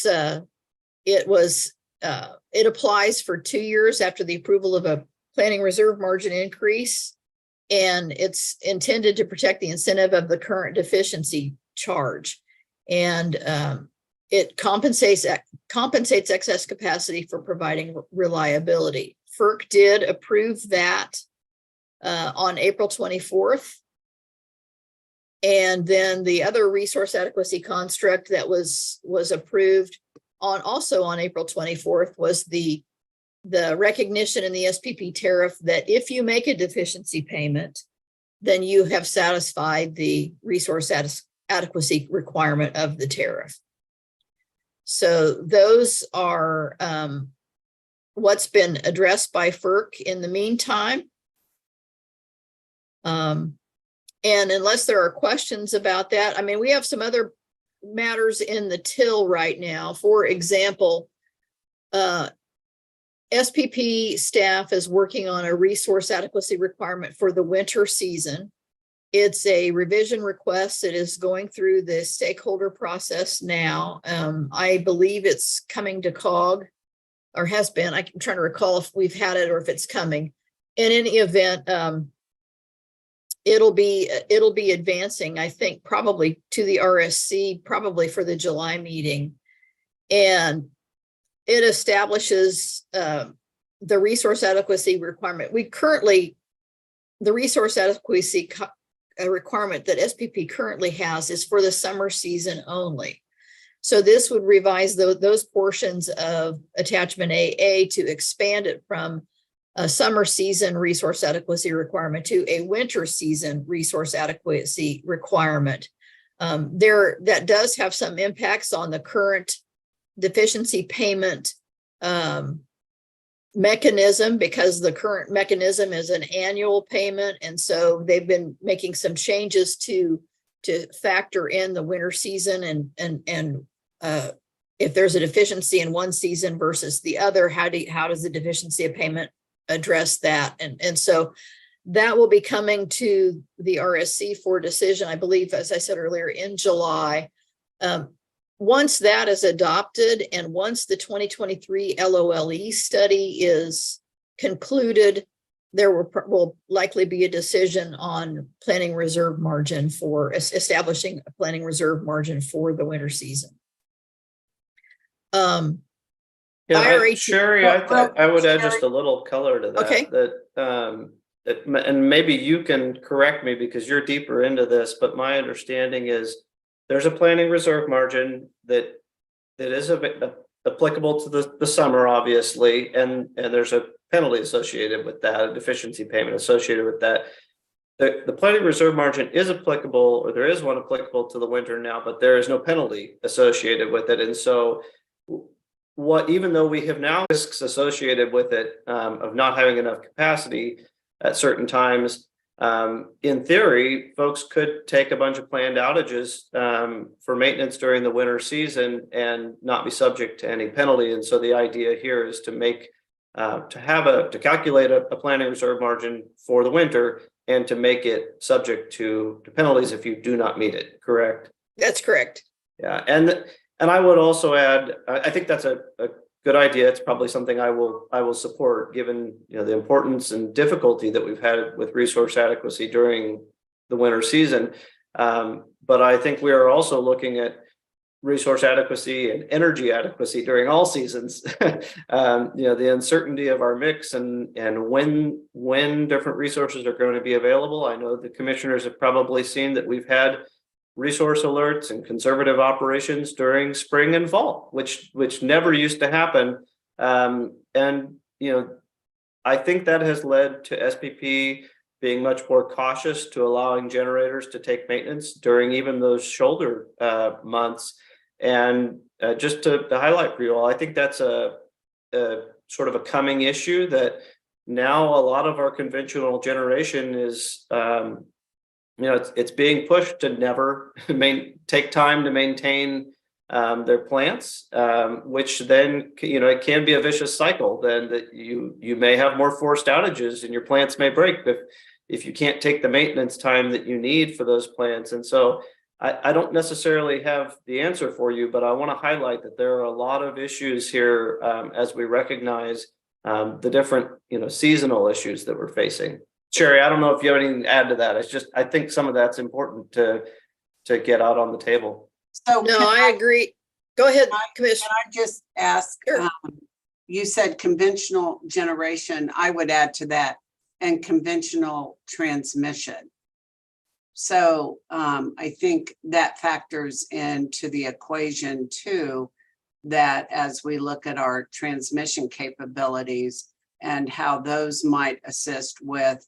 applies for 2 years after the approval of a planning reserve margin increase, and it's intended to protect the incentive of the current deficiency charge, and it compensates excess capacity for providing reliability. FERC did approve that on April 24th. And then the other resource adequacy construct that was approved also on April 24th was the recognition in the SPP tariff that if you make a deficiency payment, then you have satisfied the resource adequacy requirement of the tariff. So those are what's been addressed by FERC in the meantime. And unless there are questions about that, I mean, we have some other matters in the till right now. For example, SPP staff is working on a resource adequacy requirement for the winter season. It's a revision request that is going through the stakeholder process now. I believe it's coming to COG or has been. I'm trying to recall if we've had it or if it's coming. In any event, it'll be advancing, I think, probably to the RSC, probably for the July meeting. And it establishes the resource adequacy requirement. The resource adequacy requirement that SPP currently has is for the summer season only. So this would revise those portions of attachment AA to expand it from a summer season resource adequacy requirement to a winter season resource adequacy requirement. That does have some impacts on the current deficiency payment mechanism, because the current mechanism is an annual payment. And so they've been making some changes to factor in the winter season and if there's a deficiency in one season versus the other, how does the deficiency of payment address that? And so that will be coming to the RSC for decision, I believe, as I said earlier, in July. Once that is adopted and once the 2023 LOLE study is concluded, there will likely be a decision on planning reserve margin for establishing a planning reserve margin for the winter season. Sherry, I thought I would add just a little color to that. Okay. And maybe you can correct me because you're deeper into this, but my understanding is there's a planning reserve margin that is applicable to the summer, obviously, and there's a penalty associated with that, a deficiency payment associated with that. The planning reserve margin is applicable, or there is one applicable to the winter now, but there is no penalty associated with it. And so even though we have now risks associated with it of not having enough capacity at certain times, in theory, folks could take a bunch of planned outages for maintenance during the winter season and not be subject to any penalty. And so the idea here is to calculate a planning reserve margin for the winter and to make it subject to penalties if you do not meet it. Correct? That's correct. Yeah, and I would also add, I think that's a good idea. It's probably something I will support, given the importance and difficulty that we've had with resource adequacy during the winter season. But I think we are also looking at resource adequacy and energy adequacy during all seasons. The uncertainty of our mix and when different resources are going to be available. I know the commissioners have probably seen that we've had resource alerts and conservative operations during spring and fall, which never used to happen. And I think that has led to SPP being much more cautious to allowing generators to take maintenance during even those shoulder months. And just to highlight for you all, I think that's a sort of a coming issue that now a lot of our conventional generation is it's being pushed to never take time to maintain their plants, which then it can be a vicious cycle. Then that you may have more forced outages and your plants may break if you can't take the maintenance time that you need for those plants. And so I don't necessarily have the answer for you, but I want to highlight that there are a lot of issues here as we recognize the different seasonal issues that we're facing. Sherry, I don't know if you have anything to add to that. It's just, I think some of that's important to get out on the table. So No, I agree. Go ahead, Commissioner. Can I just ask, Sure. You said conventional generation, I would add to that, and conventional transmission. So I think that factors into the equation too, that as we look at our transmission capabilities and how those might assist with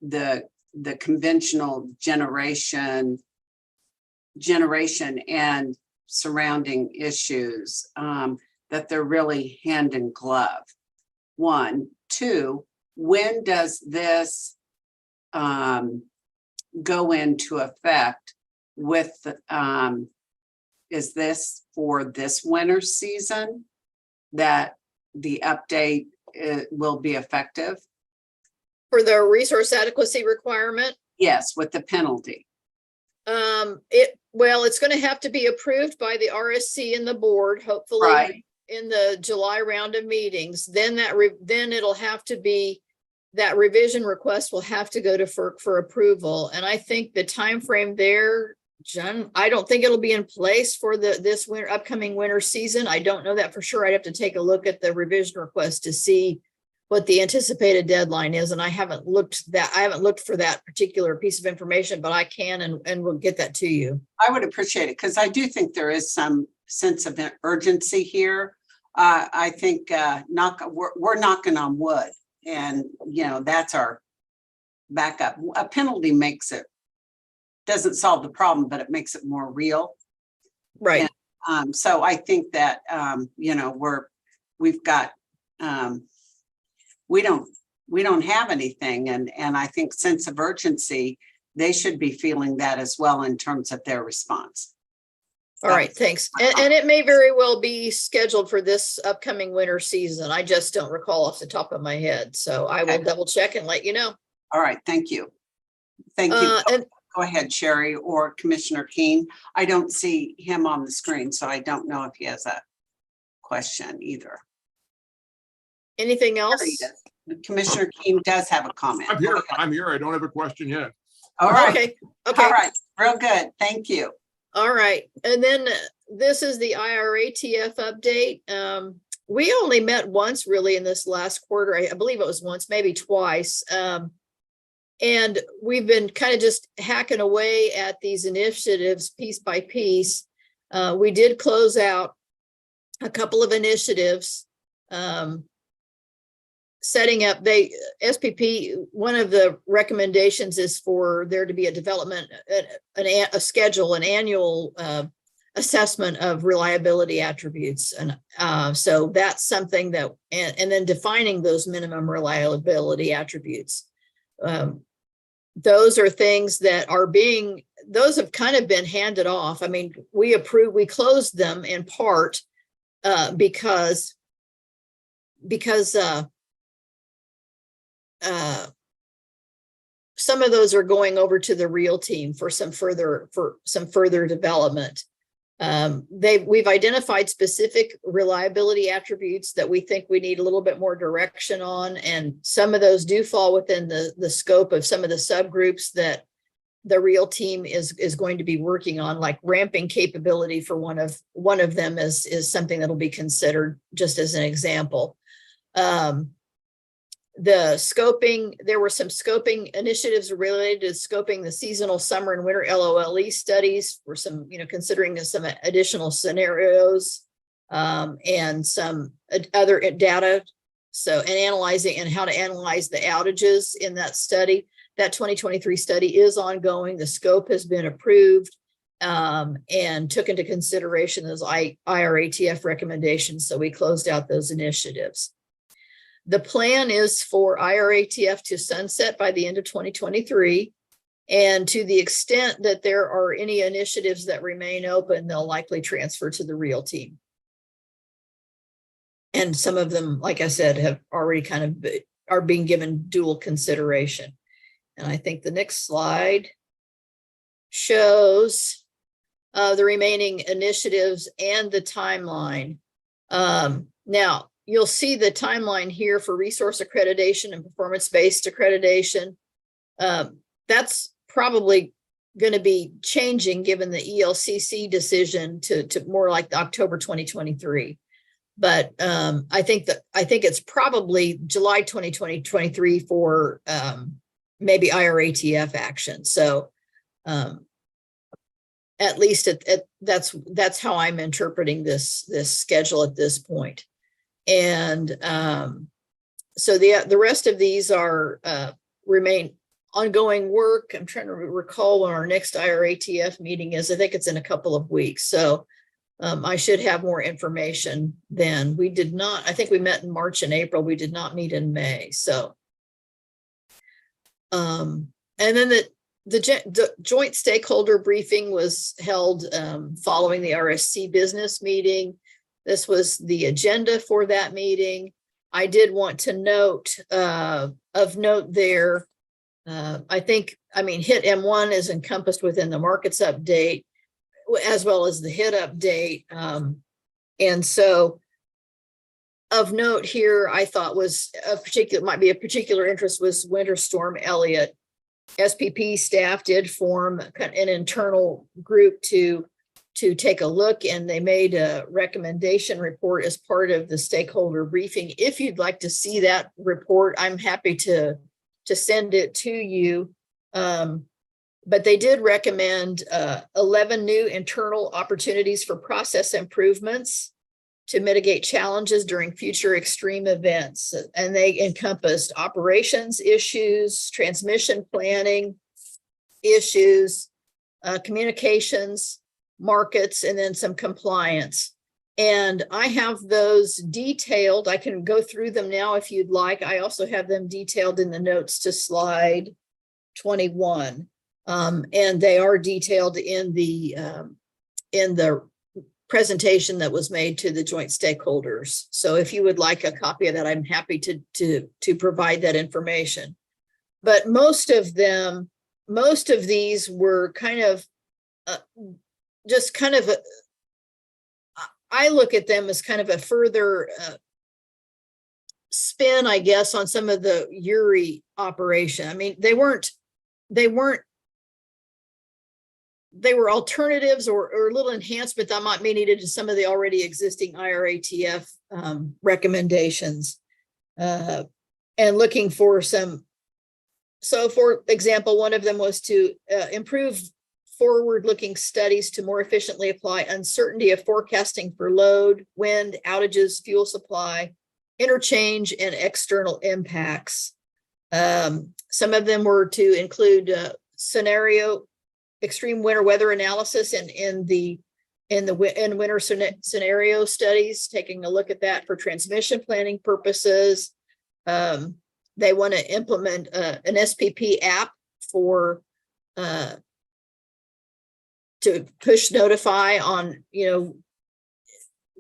the conventional generation and surrounding issues, that they're really hand in glove. 1, 2, when does this go into effect with is this for this winter season that the update will be effective? For the resource adequacy requirement? Yes, with the penalty. It's going to have to be approved by the RSC and the board, hopefully Right. in the July round of meetings. Then then it'll have to be, that revision request will have to go to FERC for approval. And I think the time frame there, John, I don't think it'll be in place for this upcoming winter season. I don't know that for sure. I'd have to take a look at the revision request to see what the anticipated deadline is. And I haven't looked for that particular piece of information, but I can and will get that to you. I would appreciate it because I do think there is some sense of urgency here. I think we're knocking on wood, and that's our backup. A penalty doesn't solve the problem, but it makes it more real. Right. So I think that we've got we don't have anything, and I think sense of urgency, they should be feeling that as well in terms of their response. All right, thanks. And it may very well be scheduled for this upcoming winter season. I just don't recall off the top of my head. So I will double check and let you know. All right, thank you. Thank you. And Go ahead, Sherry or Commissioner Keen. I don't see him on the screen, so I don't know if he has a question either. anything else? There he is. Commissioner Keen does have a comment. I'm here. I'm here. I don't have a question yet. All right, Okay, all okay, right, real good. Thank you. all right. And then this is the IRATF update. We only met once really in this last quarter. I believe it was once, maybe twice. And we've been kind of just hacking away at these initiatives piece by piece. We did close out a couple of initiatives. Setting up SPP, one of the recommendations is for there to be a development, a schedule, an annual assessment of reliability attributes. And so that's something that, and then defining those minimum reliability attributes. Those are things that those have kind of been handed off. I mean, we closed them in part because some of those are going over to the REAL team for some further development. We've identified specific reliability attributes that we think we need a little bit more direction on, and some of those do fall within the scope of some of the subgroups that the REAL team is going to be working on, like ramping capability for one of them is something that'll be considered, just as an example. The scoping, there were some scoping initiatives related to scoping the seasonal summer and winter LOLE studies for some, considering some additional scenarios and some other data. So, and analyzing and how to analyze the outages in that study. That 2023 study is ongoing. The scope has been approved and took into consideration those IRATF recommendations. So we closed out those initiatives. The plan is for IRATF to sunset by the end of 2023. And to the extent that there are any initiatives that remain open, they'll likely transfer to the REAL team. And some of them, like I said, have already are being given dual consideration. And I think the next slide shows the remaining initiatives and the timeline. Now, you'll see the timeline here for resource accreditation and performance-based accreditation. That's probably going to be changing given the ELCC decision to more like the October 2023. But I think it's probably July 2023 for maybe IRATF action. So at least that's how I'm interpreting this schedule at this point. And so the rest of these are remain ongoing work. I'm trying to recall when our next IRATF meeting is. I think it's in a couple of weeks. So I should have more information then. We did not, I think we met in March and April. We did not meet in May. So, and then the joint stakeholder briefing was held following the RSC business meeting. This was the agenda for that meeting. I did want to note, of note there, I think HIT M1 is encompassed within the markets update as well as the HIT update. And so of note here, I thought might be a particular interest was Winter Storm Elliott. SPP staff did form an internal group to take a look, and they made a recommendation report as part of the stakeholder briefing. If you'd like to see that report, I'm happy to send it to you. But they did recommend 11 new internal opportunities for process improvements to mitigate challenges during future extreme events. And they encompassed operations issues, transmission planning issues, communications, markets, and then some compliance. And I have those detailed. I can go through them now if you'd like. I also have them detailed in the notes to slide 21. And they are detailed in the presentation that was made to the joint stakeholders. So if you would like a copy of that, I'm happy to provide that information. But most of these were kind of I look at them as kind of a further spin, I guess, on some of the URI operation. I mean, they were alternatives or little enhancement that might be needed to some of the already existing IRATF recommendations, and looking for some. So for example, one of them was to improve forward-looking studies to more efficiently apply uncertainty of forecasting for load, wind, outages, fuel supply, interchange, and external impacts. Some of them were to include extreme winter weather analysis in winter scenario studies, taking a look at that for transmission planning purposes. They want to implement an SPP app to push notify on,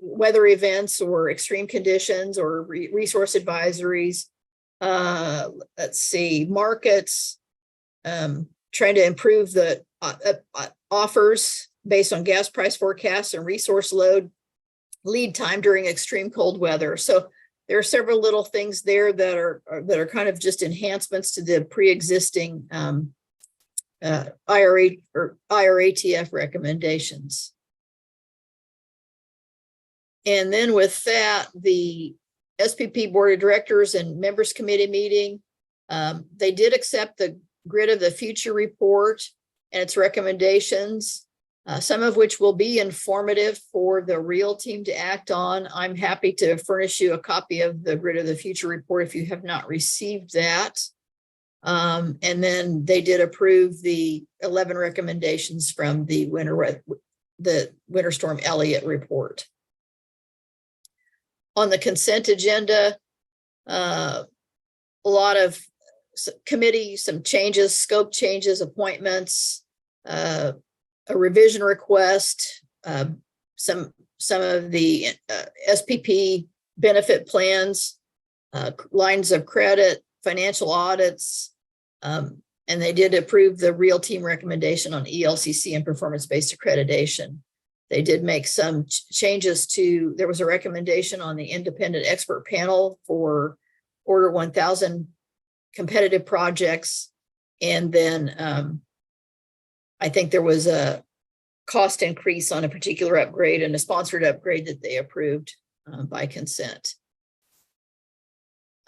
weather events or extreme conditions or resource advisories. Let's see, markets, trying to improve the offers based on gas price forecasts and resource load lead time during extreme cold weather. So there are several little things there that are kind of just enhancements to the pre-existing IRATF recommendations. And then with that, the SPP Board of Directors and Members Committee meeting, they did accept the Grid of the Future report and its recommendations, some of which will be informative for the REAL team to act on. I'm happy to furnish you a copy of the Grid of the Future report if you have not received that. And then they did approve the 11 recommendations from the Winter Storm Elliott report. On the consent agenda, a lot of committees, some changes, scope changes, appointments, a revision request, some of the SPP benefit plans, lines of credit, financial audits, and they did approve the REAL team recommendation on ELCC and performance-based accreditation. They did make some changes to, there was a recommendation on the independent expert panel for Order 1000 competitive projects. And then I think there was a cost increase on a particular upgrade and a sponsored upgrade that they approved by consent.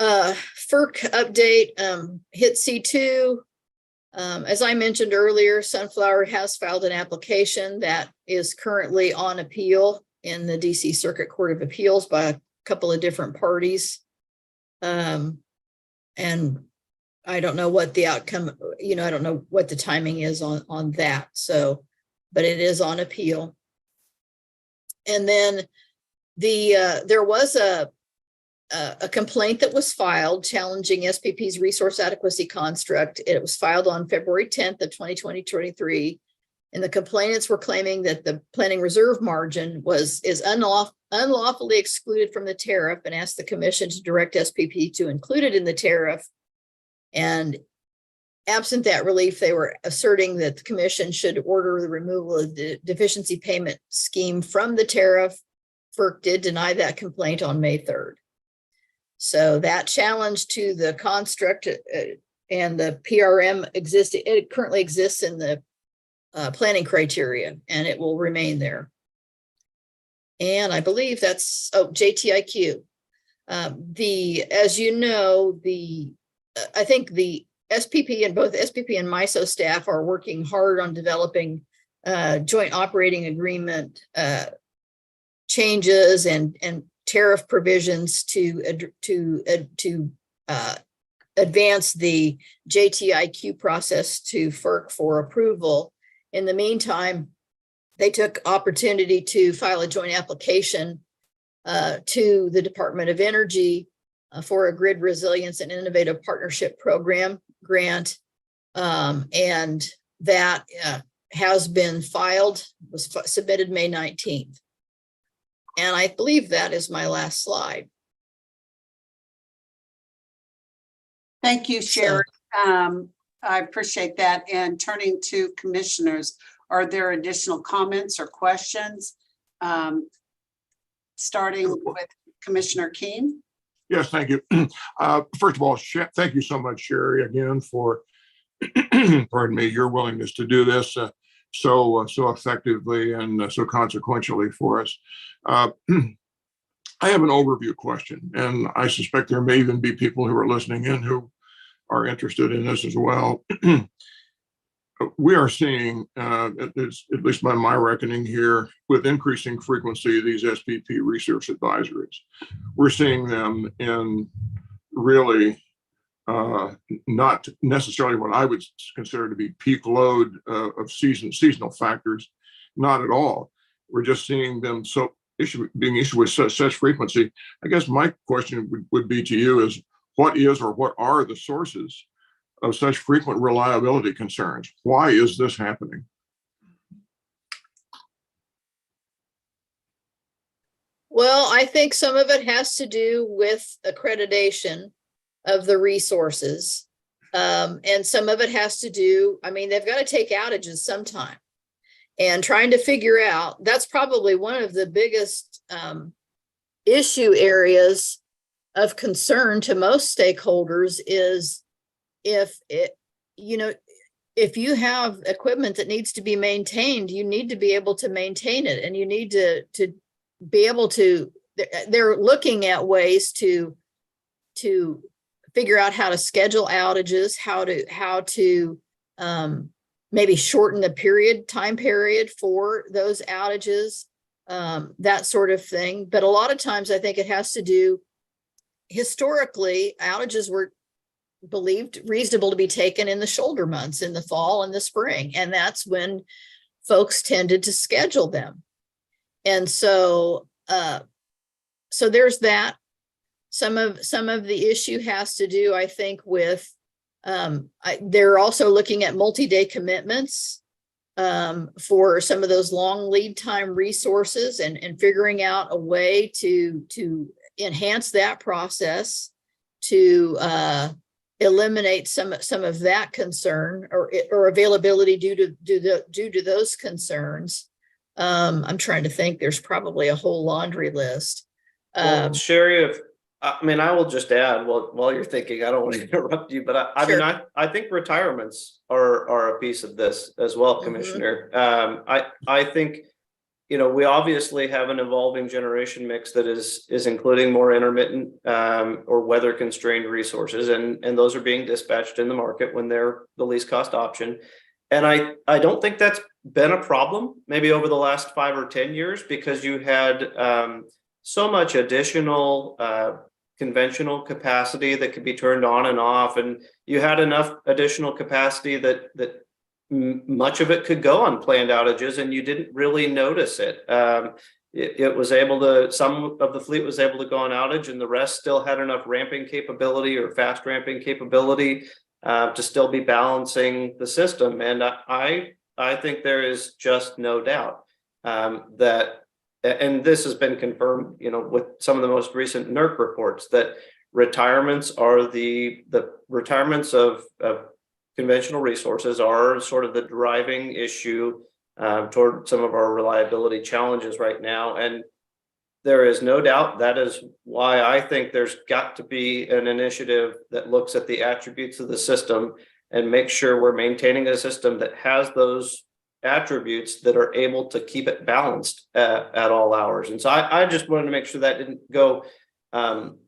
FERC update, HIT C2. As I mentioned earlier, Sunflower has filed an application that is currently on appeal in the DC Circuit Court of Appeals by a couple of different parties. And I don't know what the outcome, I don't know what the timing is on that. So, but it is on appeal. And then there was a complaint that was filed challenging SPP's resource adequacy construct. It was filed on February 10th of 2023. And the complainants were claiming that the planning reserve margin is unlawfully excluded from the tariff and asked the commission to direct SPP to include it in the tariff. And absent that relief, they were asserting that the commission should order the removal of the deficiency payment scheme from the tariff. FERC did deny that complaint on May 3rd. So that challenge to the construct and the PRM it currently exists in the planning criteria, and it will remain there. And I believe that's, JTIQ. As you know, I think the SPP and both SPP and MISO staff are working hard on developing joint operating agreement changes and tariff provisions to advance the JTIQ process to FERC for approval. In the meantime, they took opportunity to file a joint application to the Department of Energy for a Grid Resilience and Innovative Partnership Program grant. And that has been filed, was submitted May 19th. And I believe that is my last slide. Thank you, Sherry. I appreciate that. And turning to commissioners, are there additional comments or questions? Starting with Commissioner Keen. Yes, thank you. First of all, thank you so much, Sherry, again, for, pardon me, your willingness to do this so effectively and so consequentially for us. I have an overview question, and I suspect there may even be people who are listening in who are interested in this as well. We are seeing, at least by my reckoning here, with increasing frequency, these SPP research advisories. We're seeing them in really not necessarily what I would consider to be peak load of seasonal factors, not at all. We're just seeing them being issued with such frequency. I guess my question would be to you is, what are the sources of such frequent reliability concerns? Why is this happening? Well, I think some of it has to do with accreditation of the resources. And some of it has to do, they've got to take outages sometime. And trying to figure out, that's probably one of the biggest issue areas of concern to most stakeholders is if you have equipment that needs to be maintained, you need to be able to maintain it, and you need to be able to, they're looking at ways to figure out how to schedule outages, how to maybe shorten the time period for those outages, that sort of thing. But a lot of times I think it has to do, historically, outages were believed reasonable to be taken in the shoulder months, in the fall and the spring. And that's when folks tended to schedule them. And so there's that. Some of the issue has to do, I think, with they're also looking at multi-day commitments for some of those long lead time resources and figuring out a way to enhance that process to eliminate some of that concern or availability due to those concerns. I'm trying to think. There's probably a whole laundry list. Well, Sherry, I will just add while you're thinking, I don't want to interrupt you, but I think retirements are a piece of this as well, Commissioner. I think, we obviously have an evolving generation mix that is including more intermittent or weather constrained resources, and those are being dispatched in the market when they're the least cost option. And I don't think that's been a problem maybe over the last 5 or 10 years, because you had so much additional conventional capacity that could be turned on and off, and you had enough additional capacity that much of it could go on planned outages and you didn't really notice it. It was able to, some of the fleet was able to go on outage, and the rest still had enough ramping capability or fast ramping capability to still be balancing the system. And I think there is just no doubt that, and this has been confirmed, with some of the most recent NERC reports, that retirements are the retirements of conventional resources are sort of the driving issue toward some of our reliability challenges right now. And there is no doubt that is why I think there's got to be an initiative that looks at the attributes of the system and make sure we're maintaining a system that has those attributes that are able to keep it balanced at all hours. And so I just wanted to make sure that didn't go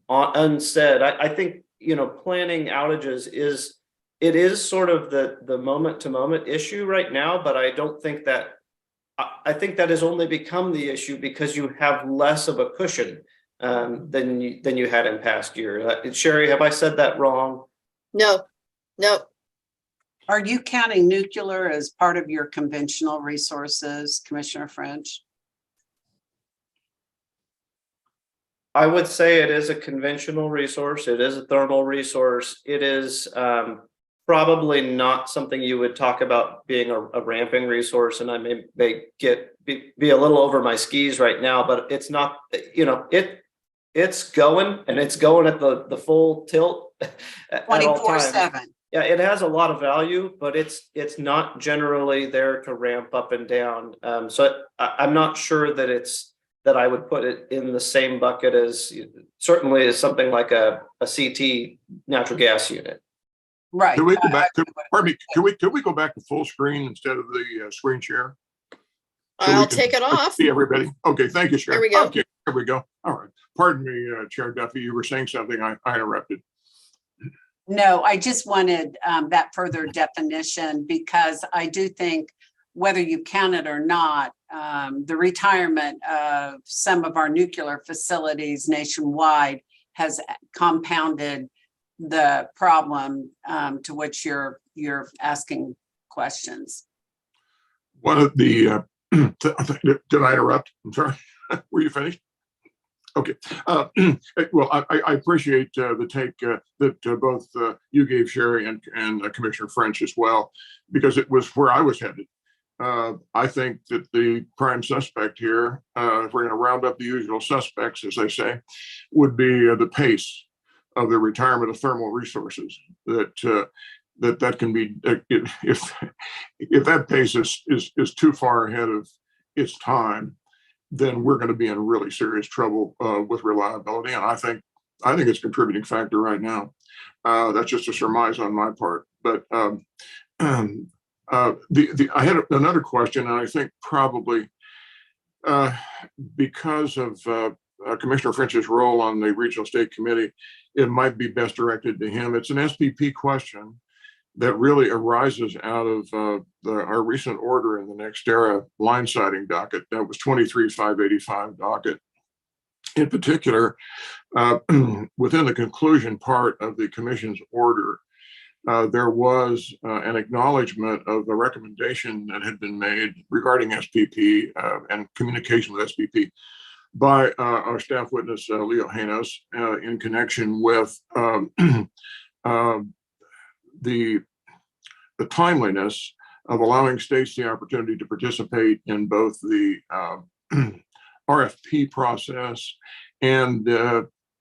unsaid. I think, planning outages is sort of the moment to moment issue right now, but I don't think that, I think that has only become the issue because you have less of a cushion than you had in past years. Sherry, have I said that wrong? No. Are you counting nuclear as part of your conventional resources, Commissioner French? I would say it is a conventional resource. It is a thermal resource. It is probably not something you would talk about being a ramping resource. And I may be a little over my skis right now, but it's not, it's going, and it's going at the full tilt at all times. 24/7. Yeah, it has a lot of value, but it's not generally there to ramp up and down. So I'm not sure that I would put it in the same bucket as certainly as something like a CT natural gas unit. Right. Can we go back? Pardon me. Could we go back to full screen instead of the screen share? So we I'll can take it off. See everybody. Okay, thank you, Sharon. There we go. Okay, there we go. All right. Pardon me, Chair Duffy, you were saying something. I interrupted. No, I just wanted that further definition because I do think whether you count it or not, the retirement of some of our nuclear facilities nationwide has compounded the problem to which you're asking questions. One of the, did I interrupt? I'm sorry. Were you finished? Okay. Well, I appreciate the take that both you gave, Sherry, and Commissioner French as well, because it was where I was headed. I think that the prime suspect here, if we're going to round up the usual suspects, as they say, would be the pace of the retirement of thermal resources. That can be, if that pace is too far ahead of its time, then we're going to be in really serious trouble with reliability. And I think it's a contributing factor right now. That's just a surmise on my part. But I had another question, and I think probably because of Commissioner French's role on the Regional State Committee, it might be best directed to him. It's an SPP question that really arises out of our recent order in the NextEra line siting docket. That was 23-585 docket. In particular, within the conclusion part of the commission's order, there was an acknowledgement of the recommendation that had been made regarding SPP and communication with SPP by our staff witness, Leo Janos, in connection with the timeliness of allowing states the opportunity to participate in both the RFP process and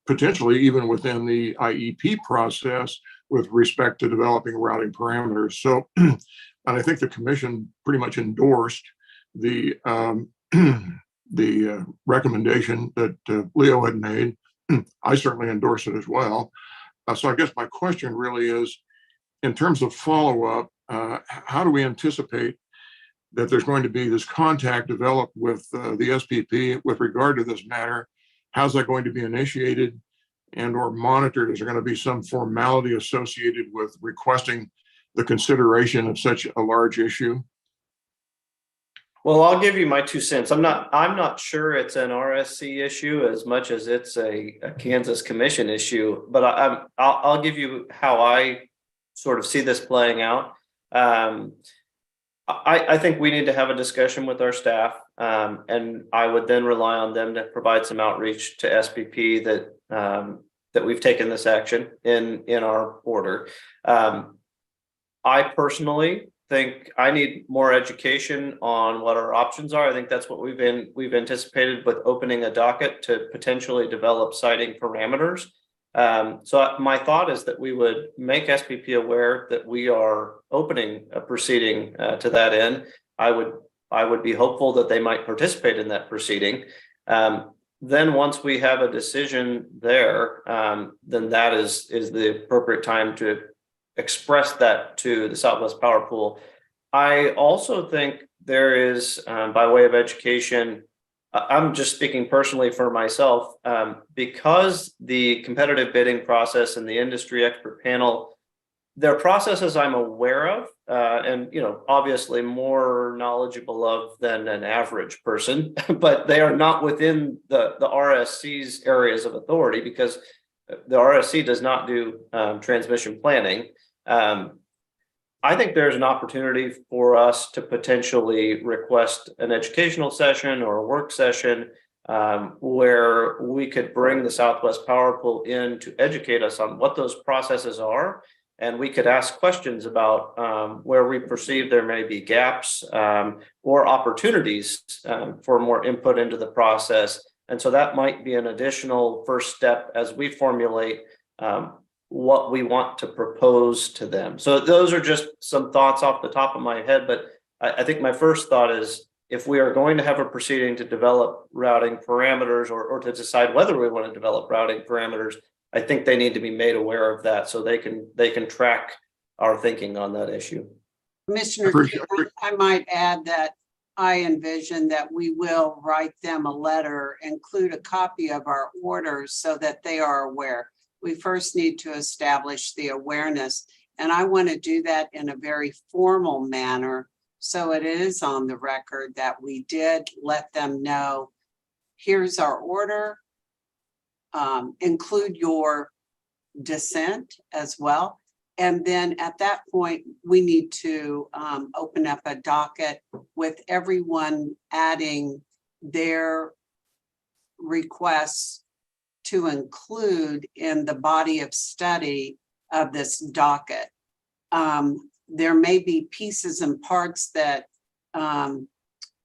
potentially even within the IEP process with respect to developing routing parameters. So, and I think the commission pretty much endorsed the recommendation that Leo had made. I certainly endorse it as well. So I guess my question really is, in terms of follow-up, how do we anticipate that there's going to be this contact developed with the SPP with regard to this matter? How's that going to be initiated and or monitored? Is there going to be some formality associated with requesting the consideration of such a large issue? Well, I'll give you my 2 cents. I'm not sure it's an RSC issue as much as it's a Kansas Commission issue, but I'll give you how I sort of see this playing out. I think we need to have a discussion with our staff, and I would then rely on them to provide some outreach to SPP that we've taken this action in our order. I personally think I need more education on what our options are. I think that's what we've anticipated with opening a docket to potentially develop siting parameters. So my thought is that we would make SPP aware that we are opening a proceeding to that end. I would be hopeful that they might participate in that proceeding. Then once we have a decision there, then that is the appropriate time to express that to the Southwest Power Pool. I also think there is, by way of education, I'm just speaking personally for myself, because the competitive bidding process and the industry expert panel, they're processes I'm aware of, and obviously more knowledgeable of than an average person, but they are not within the RSC's areas of authority, because the RSC does not do transmission planning. I think there's an opportunity for us to potentially request an educational session or a work session where we could bring the Southwest Power Pool in to educate us on what those processes are. And we could ask questions about where we perceive there may be gaps or opportunities for more input into the process. And so that might be an additional first step as we formulate what we want to propose to them. So those are just some thoughts off the top of my head. But I think my first thought is, if we are going to have a proceeding to develop routing parameters or to decide whether we want to develop routing parameters, I think they need to be made aware of that so they can track our thinking on that issue. Commissioner, I might add that I envision that we will write them a letter, include a copy of our orders so that they are aware. We first need to establish the awareness, and I want to do that in a very formal manner. So it is on the record that we did let them know, here's our order, include your dissent as well. And then at that point, we need to open up a docket with everyone adding their requests to include in the body of study of this docket. There may be pieces and parts that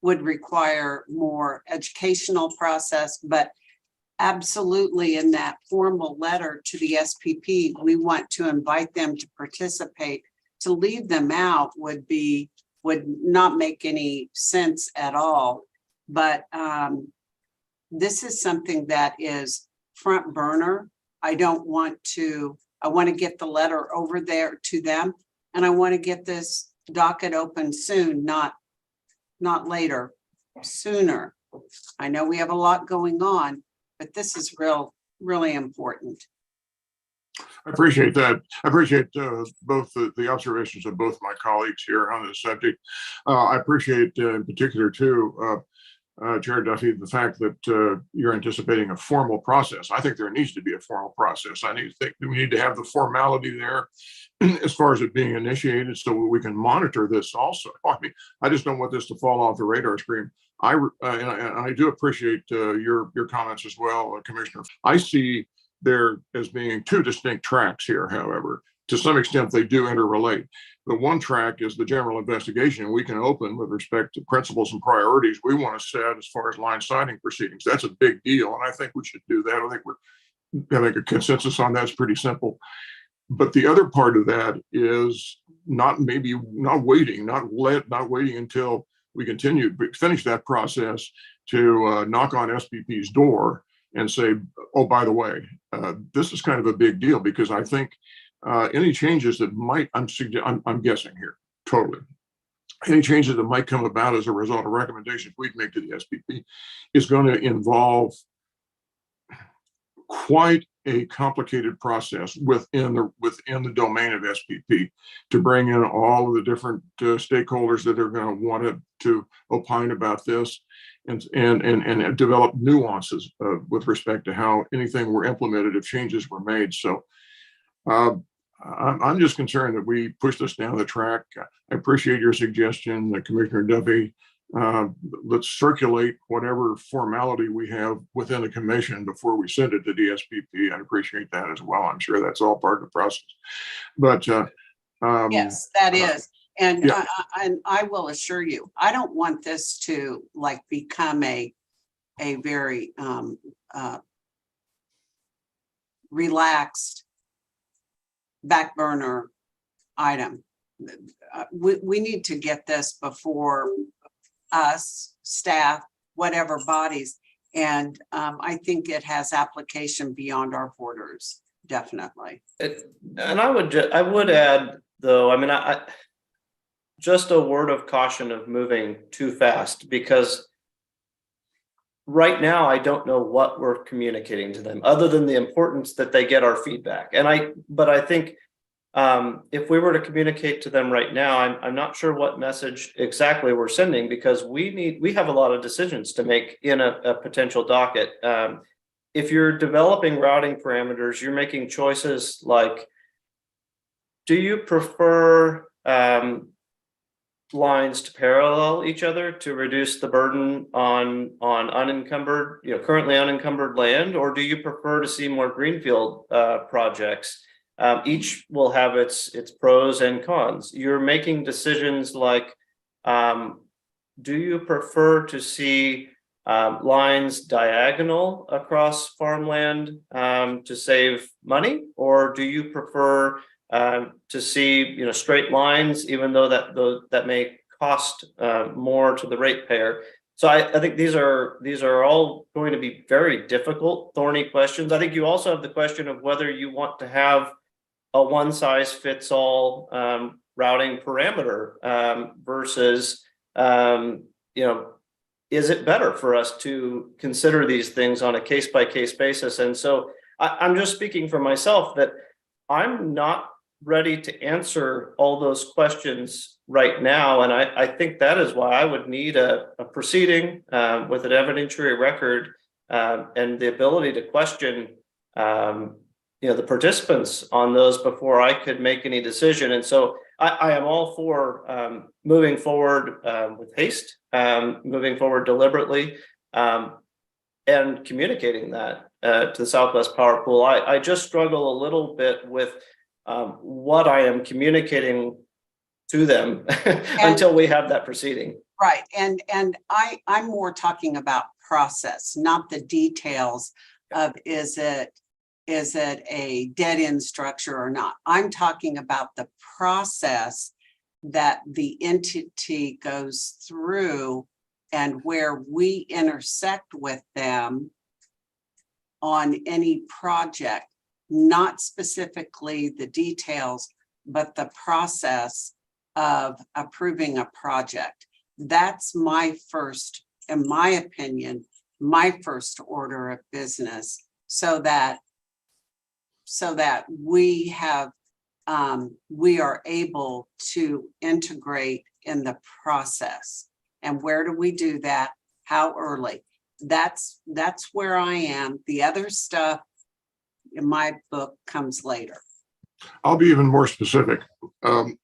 would require more educational process, but absolutely in that formal letter to the SPP, we want to invite them to participate. To leave them out would not make any sense at all. But this is something that is front burner. I want to get the letter over there to them, and I want to get this docket open soon, not later, sooner. I know we have a lot going on, but this is really important. I appreciate that. I appreciate both the observations of both my colleagues here on this subject. I appreciate in particular too, Chair Duffy, the fact that you're anticipating a formal process. I think there needs to be a formal process. We need to have the formality there as far as it being initiated so we can monitor this also. I mean, I just don't want this to fall off the radar screen. And I do appreciate your comments as well, Commissioner. I see there as being two distinct tracks here, however. To some extent, they do interrelate. The one track is the general investigation we can open with respect to principles and priorities we want to set as far as line sighting proceedings. That's a big deal, and I think we should do that. I think we're having a consensus on that's pretty simple. But the other part of that is not waiting until we finish that process to knock on SPP's door and say, oh, by the way, this is kind of a big deal, because I think any changes that I'm guessing here, totally. Any changes that might come about as a result of recommendations we'd make to the SPP is going to involve quite a complicated process within the domain of SPP to bring in all of the different stakeholders that are going to want to opine about this and develop nuances with respect to how anything were implemented if changes were made. So I'm just concerned that we push this down the track. I appreciate your suggestion, Commissioner Duffy. Let's circulate whatever formality we have within the commission before we send it to the SPP. I appreciate that as well. I'm sure that's all part of the process. But Yes, that is. And yeah. I will assure you, I don't want this to become a very relaxed back burner item. We need to get this before us, staff, whatever bodies. And I think it has application beyond our borders, definitely. And I would add, though, I mean, I just a word of caution of moving too fast, because right now I don't know what we're communicating to them, other than the importance that they get our feedback. But I think if we were to communicate to them right now, I'm not sure what message exactly we're sending, because we have a lot of decisions to make in a potential docket. If you're developing routing parameters, you're making choices like, do you prefer lines to parallel each other to reduce the burden on unencumbered, currently unencumbered land, or do you prefer to see more greenfield projects? Each will have its pros and cons. You're making decisions like, do you prefer to see lines diagonal across farmland to save money, or do you prefer to see straight lines, even though that may cost more to the ratepayer? So I think these are all going to be very difficult, thorny questions. I think you also have the question of whether you want to have a one-size-fits-all routing parameter versus is it better for us to consider these things on a case-by-case basis? And so I'm just speaking for myself that I'm not ready to answer all those questions right now. And I think that is why I would need a proceeding with an evidentiary record and the ability to question the participants on those before I could make any decision. And so I am all for moving forward with haste, moving forward deliberately, and communicating that to the Southwest Power Pool. I just struggle a little bit with what I am communicating to them until we have that proceeding. Right. And I'm more talking about process, not the details of is it a dead end structure or not. I'm talking about the process that the entity goes through and where we intersect with them on any project, not specifically the details, but the process of approving a project. That's my first, in my opinion, my first order of business, so that we have, we are able to integrate in the process. And where do we do that? How early? That's where I am. The other stuff in my book comes later. I'll be even more specific. And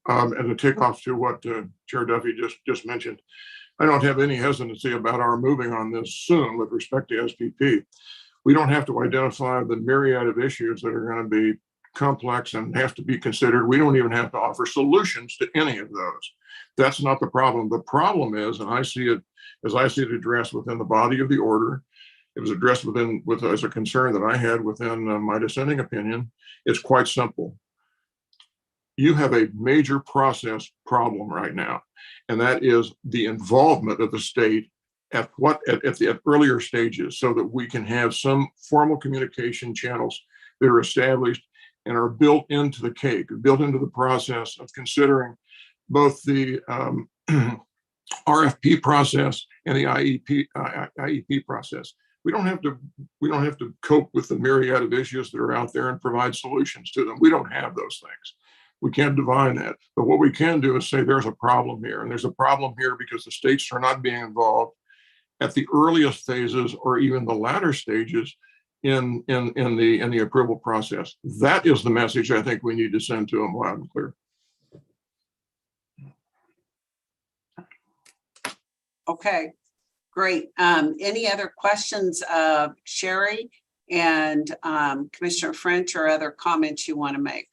to take off to what Chair Duffy just mentioned, I don't have any hesitancy about our moving on this soon with respect to SPP. We don't have to identify the myriad of issues that are going to be complex and have to be considered. We don't even have to offer solutions to any of those. That's not the problem. The problem is, and I see it as I see it addressed within the body of the order, it was addressed as a concern that I had within my dissenting opinion. It's quite simple. You have a major process problem right now, and that is the involvement of the state at the earlier stages, so that we can have some formal communication channels that are established and are built into the cake, built into the process of considering both the RFP process and the IEP process. We don't have to cope with the myriad of issues that are out there and provide solutions to them. We don't have those things. We can't divine that. But what we can do is say there's a problem here, and there's a problem here because the states are not being involved at the earliest phases or even the latter stages in the approval process. That is the message I think we need to send to them loud and clear. Okay, great. Any other questions of Sherry and Commissioner French, or other comments you want to make?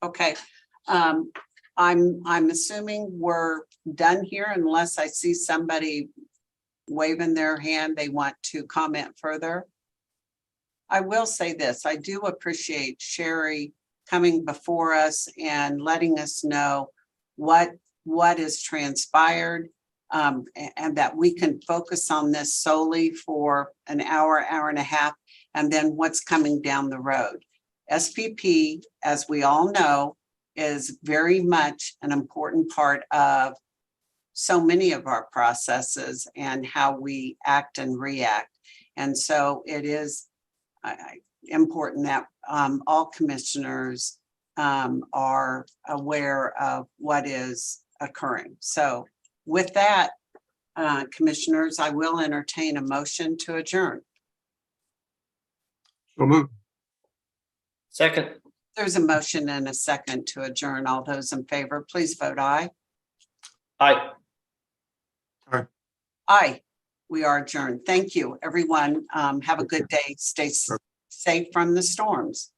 Okay, I'm assuming we're done here unless I see somebody waving their hand, they want to comment further. I will say this, I do appreciate Sherry coming before us and letting us know what is transpired. And that we can focus on this solely for an hour, hour and a half, and then what's coming down the road. SPP, as we all know, is very much an important part of so many of our processes and how we act and react. And so it is important that all commissioners are aware of what is occurring. So with that, commissioners, I will entertain a motion to adjourn. So move. Second, There's a motion and a second to adjourn. All those in favor, please vote aye. aye. Aye. We are adjourned. Thank you, everyone. Have a good day. Stay safe from the storms.